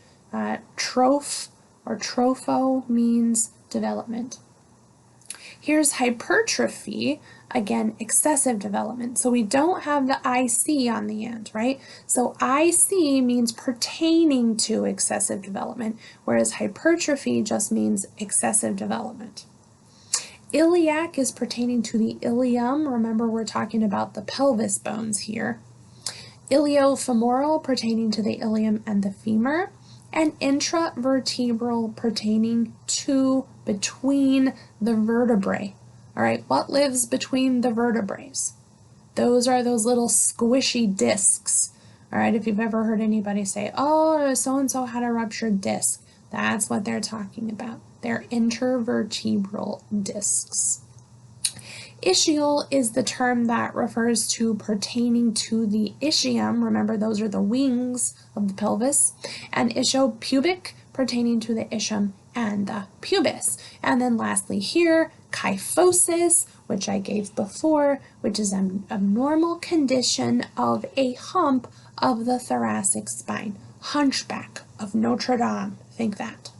A: Troph or tropho means development. Here's hypertrophy, again, excessive development. So we don't have the IC on the end, right? So IC means pertaining to excessive development, whereas hypertrophy just means excessive development. Iliac is pertaining to the ilium. Remember, we're talking about the pelvis bones here. Iliofemoral pertaining to the ilium and the femur. And intravertebral pertaining to between the vertebrae. All right, what lives between the vertebrae? Those are those little squishy discs. All right, if you've ever heard anybody say, oh, so-and-so had a ruptured disc, that's what they're talking about. They're intervertebral discs. Ischial is the term that refers to pertaining to the ischium. Remember, those are the wings of the pelvis. And ischiopubic pertaining to the ischium and the pubis. And then lastly here, kyphosis, which I gave before, which is an abnormal condition of a hump of the thoracic spine. Hunchback of Notre Dame, think that.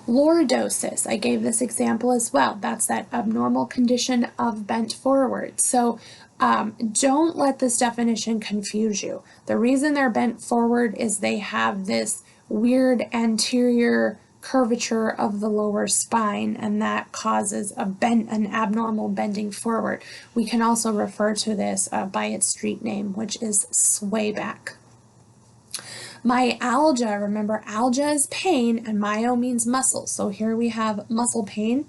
A: Lordosis, I gave this example as well. That's that abnormal condition of bent forward. So don't let this definition confuse you. The reason they're bent forward is they have this weird anterior curvature of the lower spine, and that causes an abnormal bending forward. We can also refer to this by its street name, which is swayback. Myalgia, remember algia is pain and myo means muscle. So here we have muscle pain.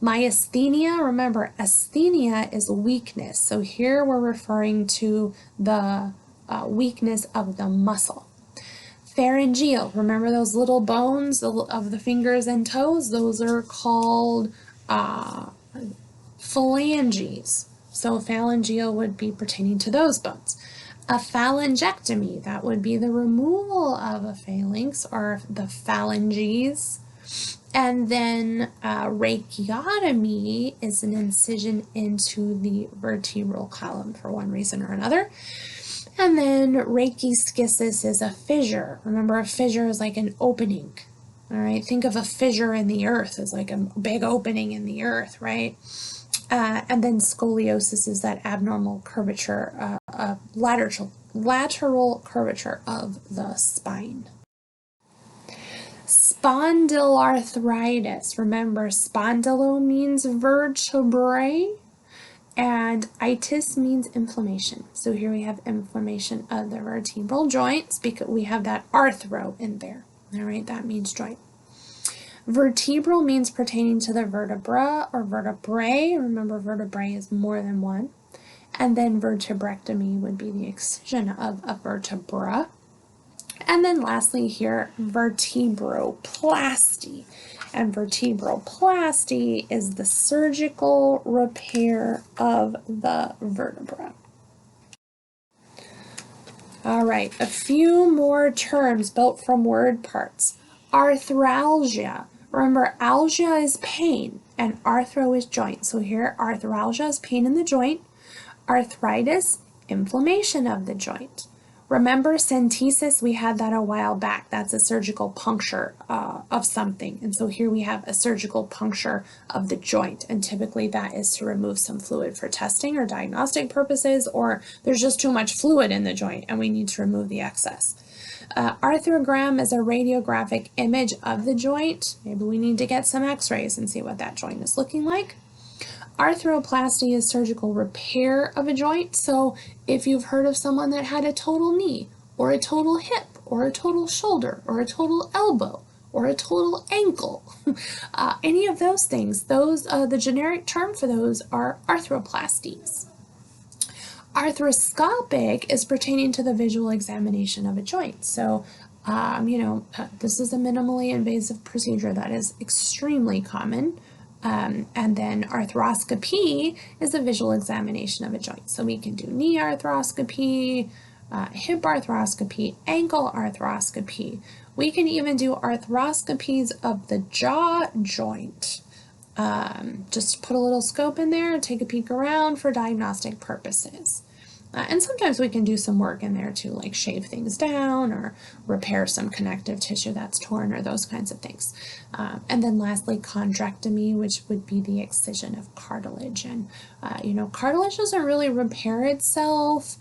A: Myasthenia, remember asthenia is weakness. So here we're referring to the weakness of the muscle. Pharyngeal, remember those little bones of the fingers and toes? Those are called phalanges. So phalangeal would be pertaining to those bones. A phalangectomy, that would be the removal of a phalanx or the phalanges. And then rachiotomy is an incision into the vertebral column for one reason or another. And then racheschisis is a fissure. Remember, a fissure is like an opening. All right, think of a fissure in the earth as like a big opening in the earth, right? And then scoliosis is that abnormal curvature, lateral curvature of the spine. Spondylarthritis. Remember, spondylo means vertebrae, and itis means inflammation. So here we have inflammation of the vertebral joints because we have that arthro in there. All right, that means joint. Vertebral means pertaining to the vertebra or vertebrae. Remember, vertebrae is more than one. And then vertebrectomy would be the excision of a vertebra. And then lastly here, vertebroplasty. And vertebroplasty is the surgical repair of the vertebra. All right, a few more terms built from word parts. Arthralgia. Remember, algia is pain and arthro is joint. So here, arthralgia is pain in the joint. Arthritis, inflammation of the joint. Remember centesis, we had that a while back. That's a surgical puncture of something. And so here we have a surgical puncture of the joint. And typically that is to remove some fluid for testing or diagnostic purposes, or there's just too much fluid in the joint and we need to remove the excess. Arthrogram is a radiographic image of the joint. Maybe we need to get some x-rays and see what that joint is looking like. Arthroplasty is surgical repair of a joint. So if you've heard of someone that had a total knee, or a total hip, or a total shoulder, or a total elbow, or a total ankle, any of those things, the generic term for those are arthroplasties. Arthroscopic is pertaining to the visual examination of a joint. So, this is a minimally invasive procedure that is extremely common. And then arthroscopy is a visual examination of a joint. So we can do knee arthroscopy, hip arthroscopy, ankle arthroscopy. We can even do arthroscopies of the jaw joint. Just put a little scope in there, take a peek around for diagnostic purposes. And sometimes we can do some work in there to like shave things down or repair some connective tissue that's torn or those kinds of things. And then lastly, chondrectomy, which would be the excision of cartilage. And, cartilage doesn't really repair itself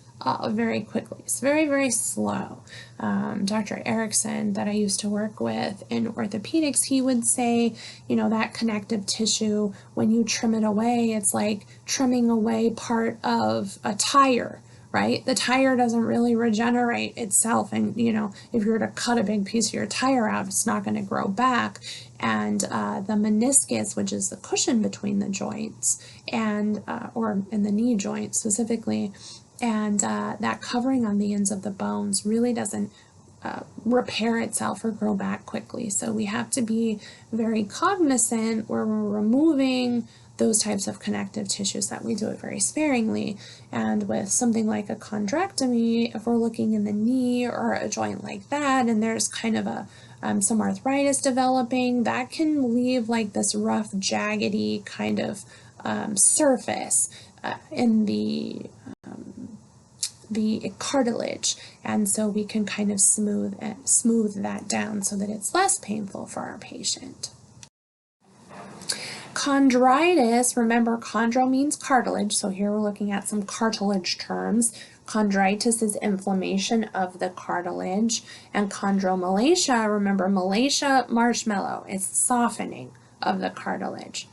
A: very quickly. It's very, very slow. Dr. Erickson that I used to work with in orthopedics, he would say, that connective tissue, when you trim it away, it's like trimming away part of a tire, right? The tire doesn't really regenerate itself. And, if you were to cut a big piece of your tire out, it's not going to grow back. And the meniscus, which is the cushion between the joints and, or in the knee joint specifically, and that covering on the ends of the bones really doesn't repair itself or grow back quickly. So we have to be very cognizant where we're removing those types of connective tissues that we do it very sparingly. And with something like a chondrectomy, if we're looking in the knee or a joint like that, and there's kind of some arthritis developing, that can leave like this rough, jaggedy kind of surface in the cartilage, and so we can kind of smooth that down so that it's less painful for our patient. Chondritis, remember chondro means cartilage, so here we're looking at some cartilage terms. Chondritis is inflammation of the cartilage, and chondromalacia, remember malacia, marshmallow, it's softening of the cartilage.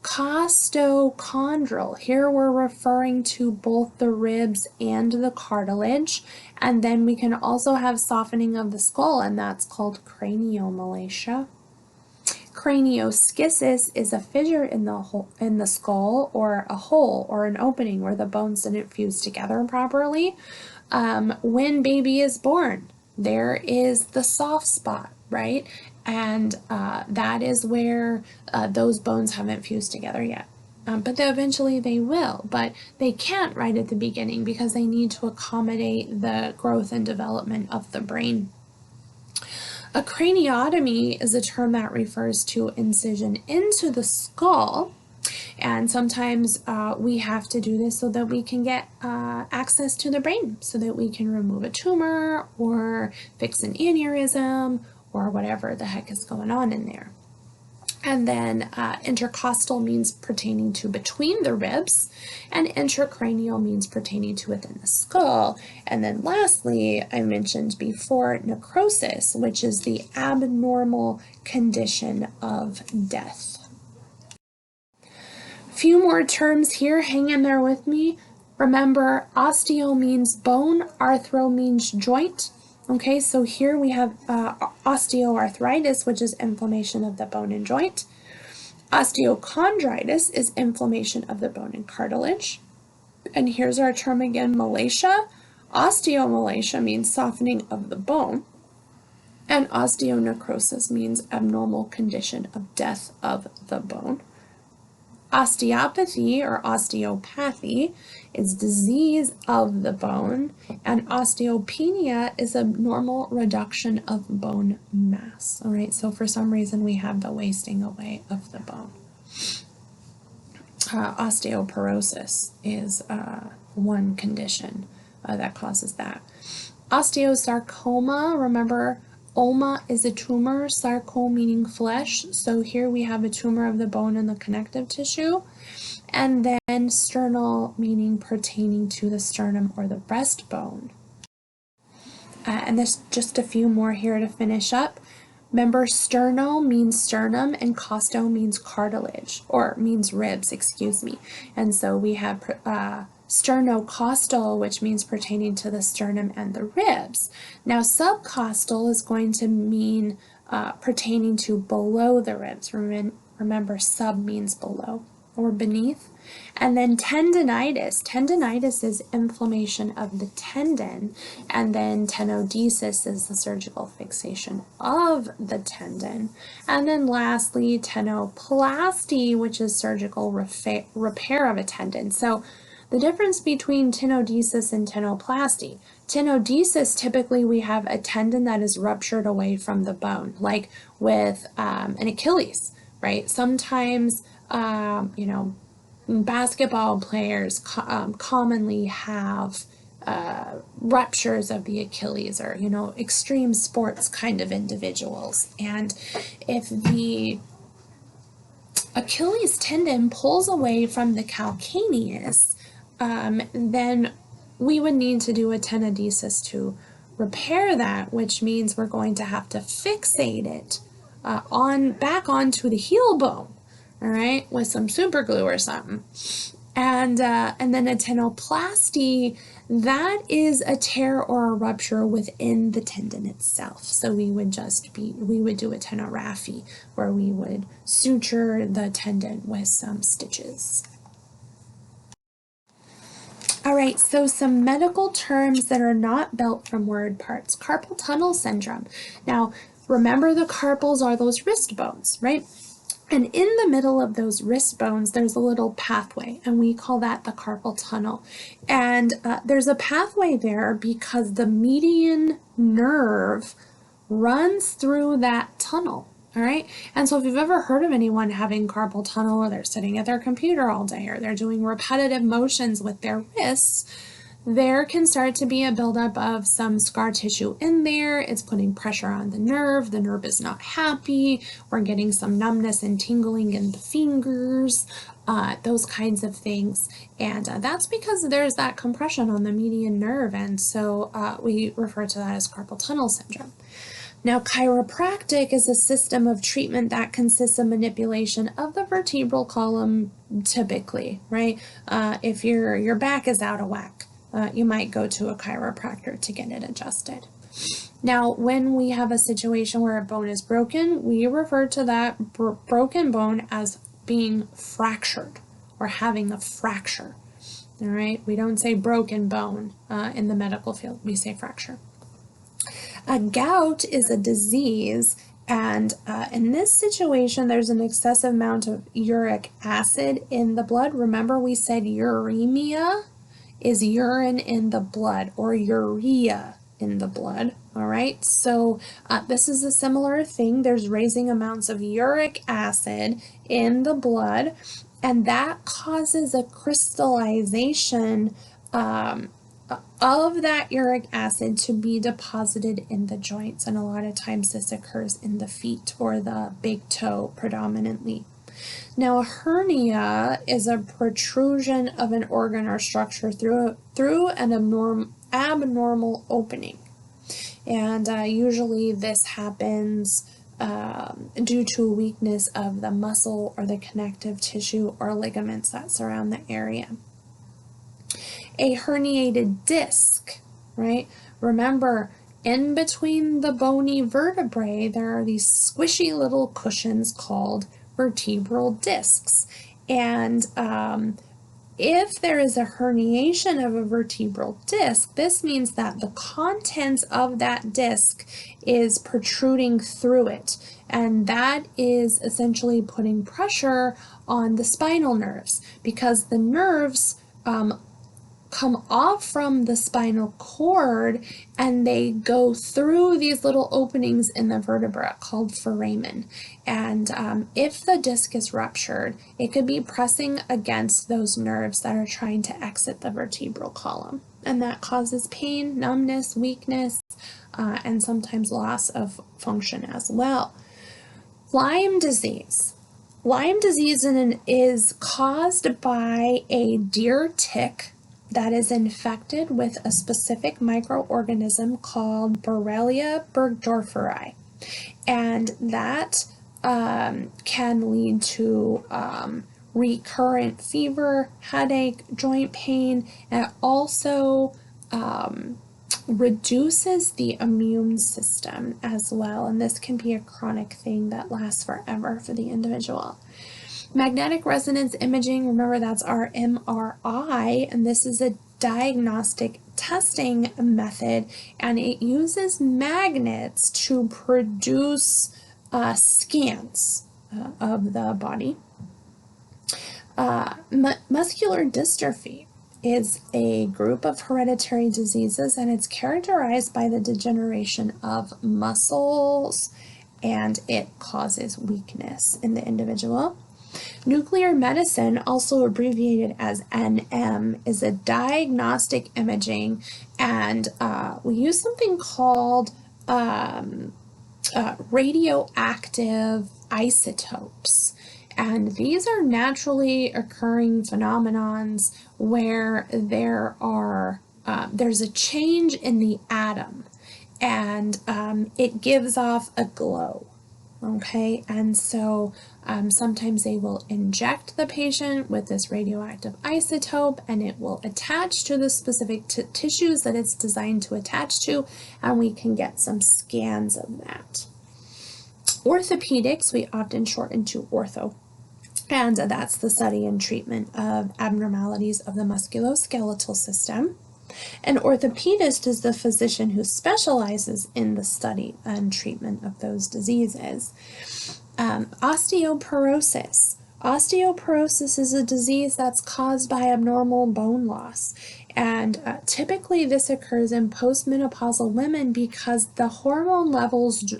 A: Costochondral, here we're referring to both the ribs and the cartilage, and then we can also have softening of the skull, and that's called craniomalacia. Cranioschisis is a fissure in the skull, or a hole or an opening where the bones didn't fuse together properly. When baby is born, there is the soft spot, right? And that is where those bones haven't fused together yet. But eventually they will, but they can't right at the beginning because they need to accommodate the growth and development of the brain. A craniotomy is a term that refers to incision into the skull, and sometimes we have to do this so that we can get access to the brain, so that we can remove a tumor or fix an aneurysm or whatever the heck is going on in there. And then intercostal means pertaining to between the ribs, and intracranial means pertaining to within the skull. And then lastly, I mentioned before, necrosis, which is the abnormal condition of death. Few more terms here, hang in there with me. Remember, osteo means bone, arthro means joint. Okay, so here we have osteoarthritis, which is inflammation of the bone and joint. Osteochondritis is inflammation of the bone and cartilage. And here's our term again, malacia. Osteomalacia means softening of the bone. And osteonecrosis means abnormal condition of death of the bone. Osteopathy or osteopathy is disease of the bone, and osteopenia is a normal reduction of bone mass. All right, so for some reason we have the wasting away of the bone. Osteoporosis is one condition that causes that. Osteosarcoma, remember, oma is a tumor, sarcoma meaning flesh, so here we have a tumor of the bone and the connective tissue. And then sternal meaning pertaining to the sternum or the breastbone. And there's just a few more here to finish up. Remember, sterno means sternum and costo means cartilage, or means ribs, excuse me. And so we have sternocostal, which means pertaining to the sternum and the ribs. Now, subcostal is going to mean pertaining to below the ribs. Remember, sub means below or beneath. And then tendinitis. Tendinitis is inflammation of the tendon, and then tenodesis is the surgical fixation of the tendon. And then lastly, tenoplasty, which is surgical repair of a tendon. So the difference between tenodesis and tenoplasty. Tenodesis, typically we have a tendon that is ruptured away from the bone, like with an Achilles, right? Sometimes, basketball players commonly have ruptures of the Achilles, or, extreme sports kind of individuals. And if the Achilles tendon pulls away from the calcaneus, then we would need to do a tenodesis to repair that, which means we're going to have to fixate it back onto the heel bone, all right, with some super glue or something. And then a tenoplasty, that is a tear or a rupture within the tendon itself. So we would do a tenorrhaphy, where we would suture the tendon with some stitches. All right, so some medical terms that are not built from word parts. Carpal tunnel syndrome. Now, remember, the carpals are those wrist bones, right? And in the middle of those wrist bones, there's a little pathway, and we call that the carpal tunnel. And there's a pathway there because the median nerve runs through that tunnel. All right. And so if you've ever heard of anyone having carpal tunnel, or they're sitting at their computer all day, or they're doing repetitive motions with their wrists, there can start to be a buildup of some scar tissue in there. It's putting pressure on the nerve. The nerve is not happy. We're getting some numbness and tingling in the fingers, those kinds of things. And that's because there's that compression on the median nerve. And so we refer to that as carpal tunnel syndrome. Now, chiropractic is a system of treatment that consists of manipulation of the vertebral column, typically, right? If your back is out of whack, you might go to a chiropractor to get it adjusted. Now, when we have a situation where a bone is broken, we refer to that broken bone as being fractured, or having a fracture. All right, we don't say broken bone in the medical field, we say fracture. A gout is a disease, and in this situation, there's an excessive amount of uric acid in the blood. Remember, we said uremia is urine in the blood, or urea in the blood, all right? So this is a similar thing. There's raising amounts of uric acid in the blood, and that causes a crystallization of that uric acid to be deposited in the joints, and a lot of times this occurs in the feet or the big toe predominantly. Now, a hernia is a protrusion of an organ or structure through an abnormal opening, and usually this happens due to a weakness of the muscle or the connective tissue or ligaments that surround the area. A herniated disc, right? Remember, in between the bony vertebrae, there are these squishy little cushions called vertebral discs. And if there is a herniation of a vertebral disc, this means that the contents of that disc is protruding through it. And that is essentially putting pressure on the spinal nerves, because the nerves come off from the spinal cord and they go through these little openings in the vertebra called foramen. And if the disc is ruptured, it could be pressing against those nerves that are trying to exit the vertebral column. And that causes pain, numbness, weakness, and sometimes loss of function as well. Lyme disease. Lyme disease is caused by a deer tick that is infected with a specific microorganism called Borrelia burgdorferi. And that can lead to recurrent fever, headache, joint pain, and it also reduces the immune system as well. And this can be a chronic thing that lasts forever for the individual. Magnetic resonance imaging, remember that's our MRI, and this is a diagnostic testing method, and it uses magnets to produce scans of the body. Muscular dystrophy is a group of hereditary diseases, and it's characterized by the degeneration of muscles, and it causes weakness in the individual. Nuclear medicine, also abbreviated as NM, is a diagnostic imaging, and we use something called radioactive isotopes. And these are naturally occurring phenomenons where there's a change in the atom, and it gives off a glow. Okay, and so sometimes they will inject the patient with this radioactive isotope, and it will attach to the specific tissues that it's designed to attach to, and we can get some scans of that. Orthopedics, we often shorten to ortho, and that's the study and treatment of abnormalities of the musculoskeletal system. An orthopedist is the physician who specializes in the study and treatment of those diseases. Osteoporosis. Osteoporosis is a disease that's caused by abnormal bone loss. And typically this occurs in postmenopausal women because the hormone levels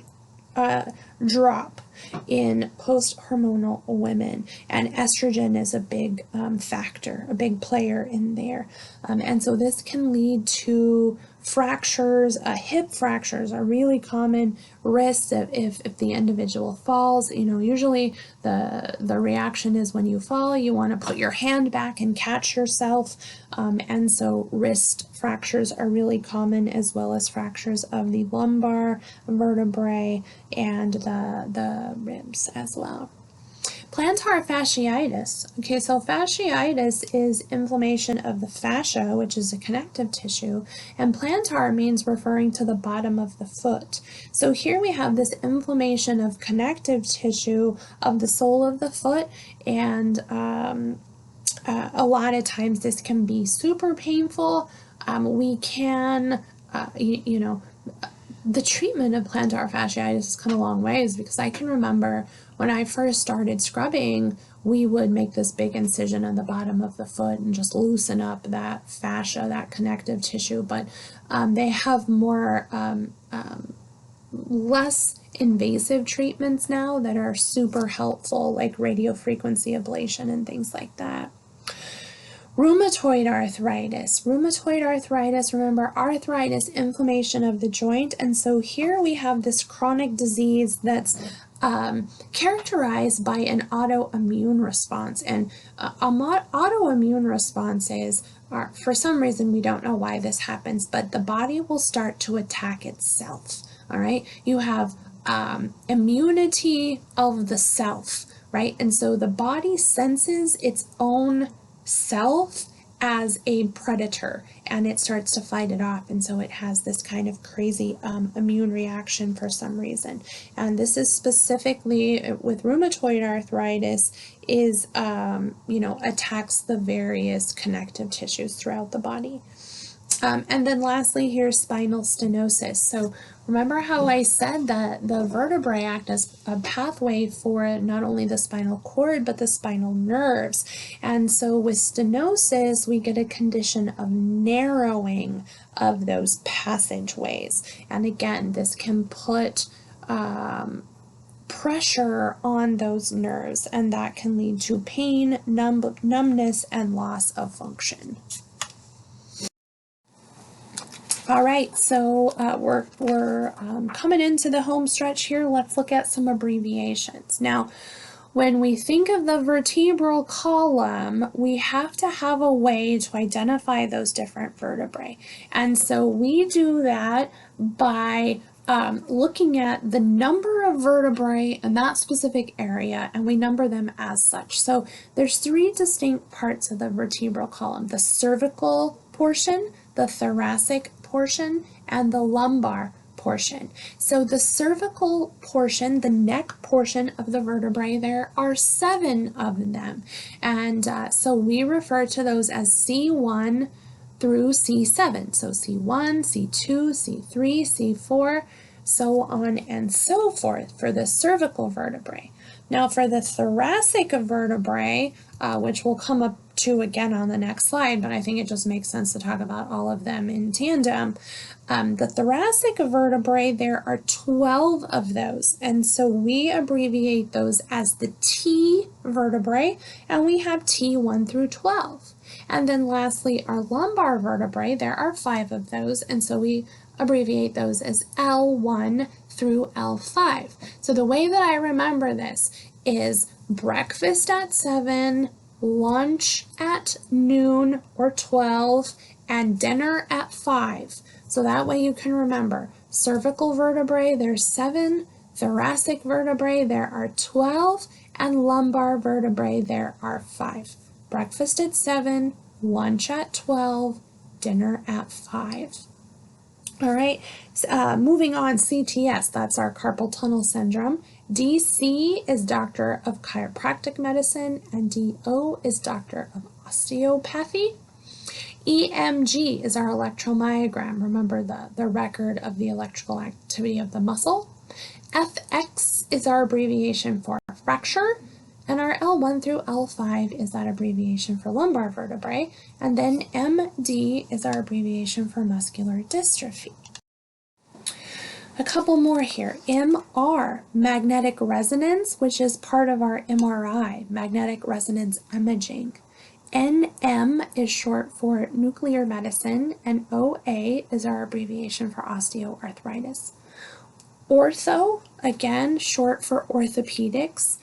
A: drop in post-hormonal women, and estrogen is a big factor, a big player in there. And so this can lead to fractures. Hip fractures are really common risks if the individual falls. Usually the reaction is when you fall, you want to put your hand back and catch yourself. And so wrist fractures are really common, as well as fractures of the lumbar vertebrae and the ribs as well. Plantar fasciitis. Okay, so fasciitis is inflammation of the fascia, which is a connective tissue, and plantar means referring to the bottom of the foot. So here we have this inflammation of connective tissue of the sole of the foot, and a lot of times this can be super painful. We can, the treatment of plantar fasciitis has come a long ways, because I can remember when I first started scrubbing, we would make this big incision on the bottom of the foot and just loosen up that fascia, that connective tissue. But they have more, less invasive treatments now that are super helpful, like radiofrequency ablation and things like that. Rheumatoid arthritis. Rheumatoid arthritis, remember, arthritis, inflammation of the joint. And so here we have this chronic disease that's characterized by an autoimmune response. And autoimmune responses are, for some reason, we don't know why this happens, but the body will start to attack itself. All right. You have immunity of the self, right? And so the body senses its own self as a predator, and it starts to fight it off, and so it has this kind of crazy immune reaction for some reason. And this is specifically with rheumatoid arthritis, is attacks the various connective tissues throughout the body. And then lastly, here's spinal stenosis. So remember how I said that the vertebrae act as a pathway for not only the spinal cord, but the spinal nerves. And so with stenosis, we get a condition of narrowing of those passageways. And again, this can put pressure on those nerves, and that can lead to pain, numbness, and loss of function. All right, so we're coming into the home stretch here. Let's look at some abbreviations. Now, when we think of the vertebral column, we have to have a way to identify those different vertebrae. And so we do that by looking at the number of vertebrae in that specific area, and we number them as such. So there's three distinct parts of the vertebral column: the cervical portion, the thoracic portion, and the lumbar portion. So the cervical portion, the neck portion of the vertebrae, there are 7 of them. And so we refer to those as C1 through C7. So C1, C2, C3, C4, so on and so forth for the cervical vertebrae. Now for the thoracic vertebrae, which we'll come up to again on the next slide, but I think it just makes sense to talk about all of them in tandem. The thoracic vertebrae, there are 12 of those, and so we abbreviate those as the T vertebrae, and we have T1 through 12. And then lastly, our lumbar vertebrae, there are 5 of those, and so we abbreviate those as L1 through L5. So the way that I remember this is breakfast at 7, lunch at noon or 12, and dinner at 5. So that way you can remember cervical vertebrae, there's 7, thoracic vertebrae, there are 12, and lumbar vertebrae, there are 5. Breakfast at 7, lunch at 12, dinner at 5. All right, moving on, CTS, that's our carpal tunnel syndrome. DC is Doctor of Chiropractic Medicine, and DO is Doctor of Osteopathy. EMG is our electromyogram, remember the record of the electrical activity of the muscle. FX is our abbreviation for fracture, and our L1 through L5 is that abbreviation for lumbar vertebrae, and then MD is our abbreviation for muscular dystrophy. A couple more here. MR, magnetic resonance, which is part of our MRI, magnetic resonance imaging. NM is short for nuclear medicine, and OA is our abbreviation for osteoarthritis. Ortho, again, short for orthopedics.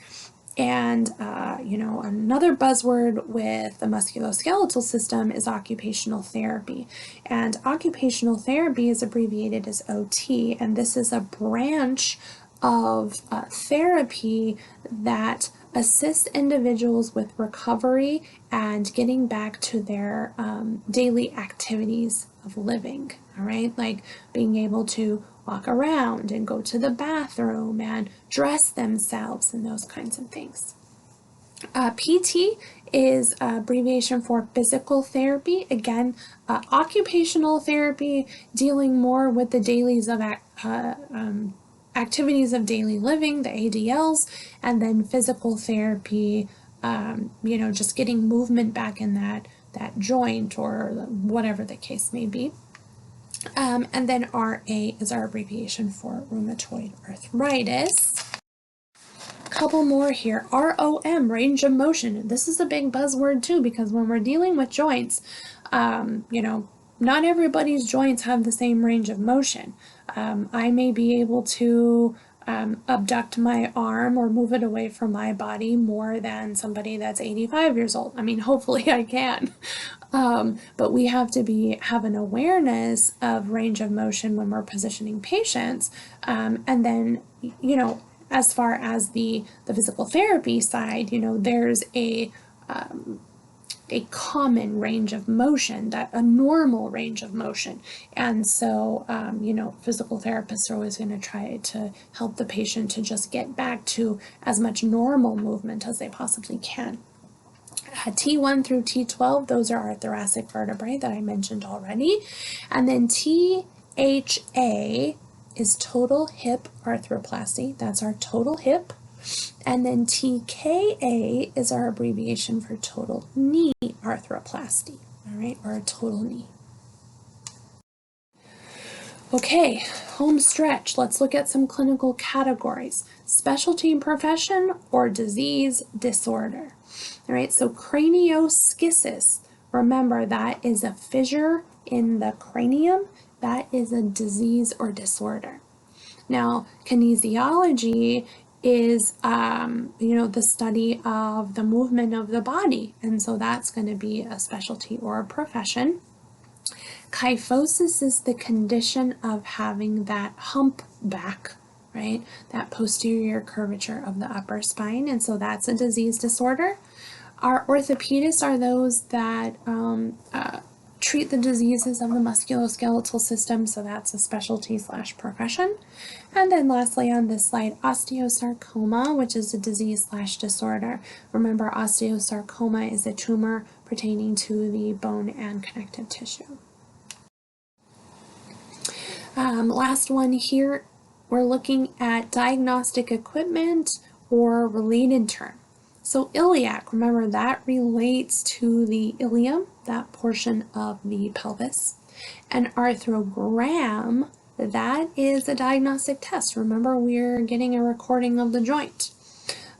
A: And, another buzzword with the musculoskeletal system is occupational therapy. And occupational therapy is abbreviated as OT, and this is a branch of therapy that assists individuals with recovery and getting back to their daily activities of living, all right? Like being able to walk around and go to the bathroom and dress themselves and those kinds of things. PT is abbreviation for physical therapy. Again, occupational therapy dealing more with the dailies of activities of daily living, the ADLs, and then physical therapy, just getting movement back in that joint or whatever the case may be. And then RA is our abbreviation for rheumatoid arthritis. A couple more here. ROM, range of motion. This is a big buzzword too, because when we're dealing with joints, not everybody's joints have the same range of motion. I may be able to abduct my arm or move it away from my body more than somebody that's 85 years old. I mean, hopefully I can. But we have to have an awareness of range of motion when we're positioning patients. And then, as far as the physical therapy side, there's a common range of motion, a normal range of motion. And so, physical therapists are always going to try to help the patient to just get back to as much normal movement as they possibly can. T1 through T12, those are our thoracic vertebrae that I mentioned already. And then THA is total hip arthroplasty. That's our total hip. And then TKA is our abbreviation for total knee arthroplasty, all right, or a total knee. Okay, home stretch. Let's look at some clinical categories. Specialty profession or disease disorder. All right, so cranioschisis, remember that is a fissure in the cranium. That is a disease or disorder. Now, kinesiology is, the study of the movement of the body. And so that's going to be a specialty or a profession. Kyphosis is the condition of having that hump back, right? That posterior curvature of the upper spine. And so that's a disease disorder. Our orthopedists are those that treat the diseases of the musculoskeletal system, so that's a specialty / profession. And then lastly on this slide, osteosarcoma, which is a disease / disorder. Remember, osteosarcoma is a tumor pertaining to the bone and connective tissue. Last one here, we're looking at diagnostic equipment or related term. So iliac, remember that relates to the ilium, that portion of the pelvis. And arthrogram, that is a diagnostic test. Remember, we're getting a recording of the joint.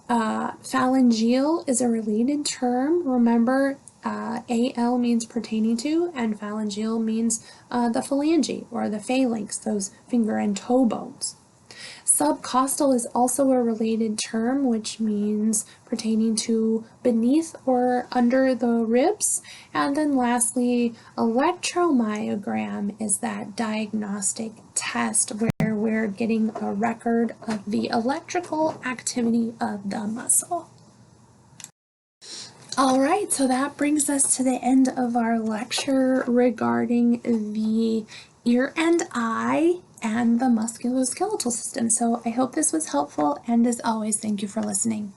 A: Phalangeal is a related term. Remember, AL means pertaining to, and phalangeal means the phalange or the phalanx, those finger and toe bones. Subcostal is also a related term, which means pertaining to beneath or under the ribs. And then lastly, electromyogram is that diagnostic test where we're getting a record of the electrical activity of the muscle. All right, so that brings us to the end of our lecture regarding the ear and eye and the musculoskeletal system. So I hope this was helpful, and as always, thank you for listening.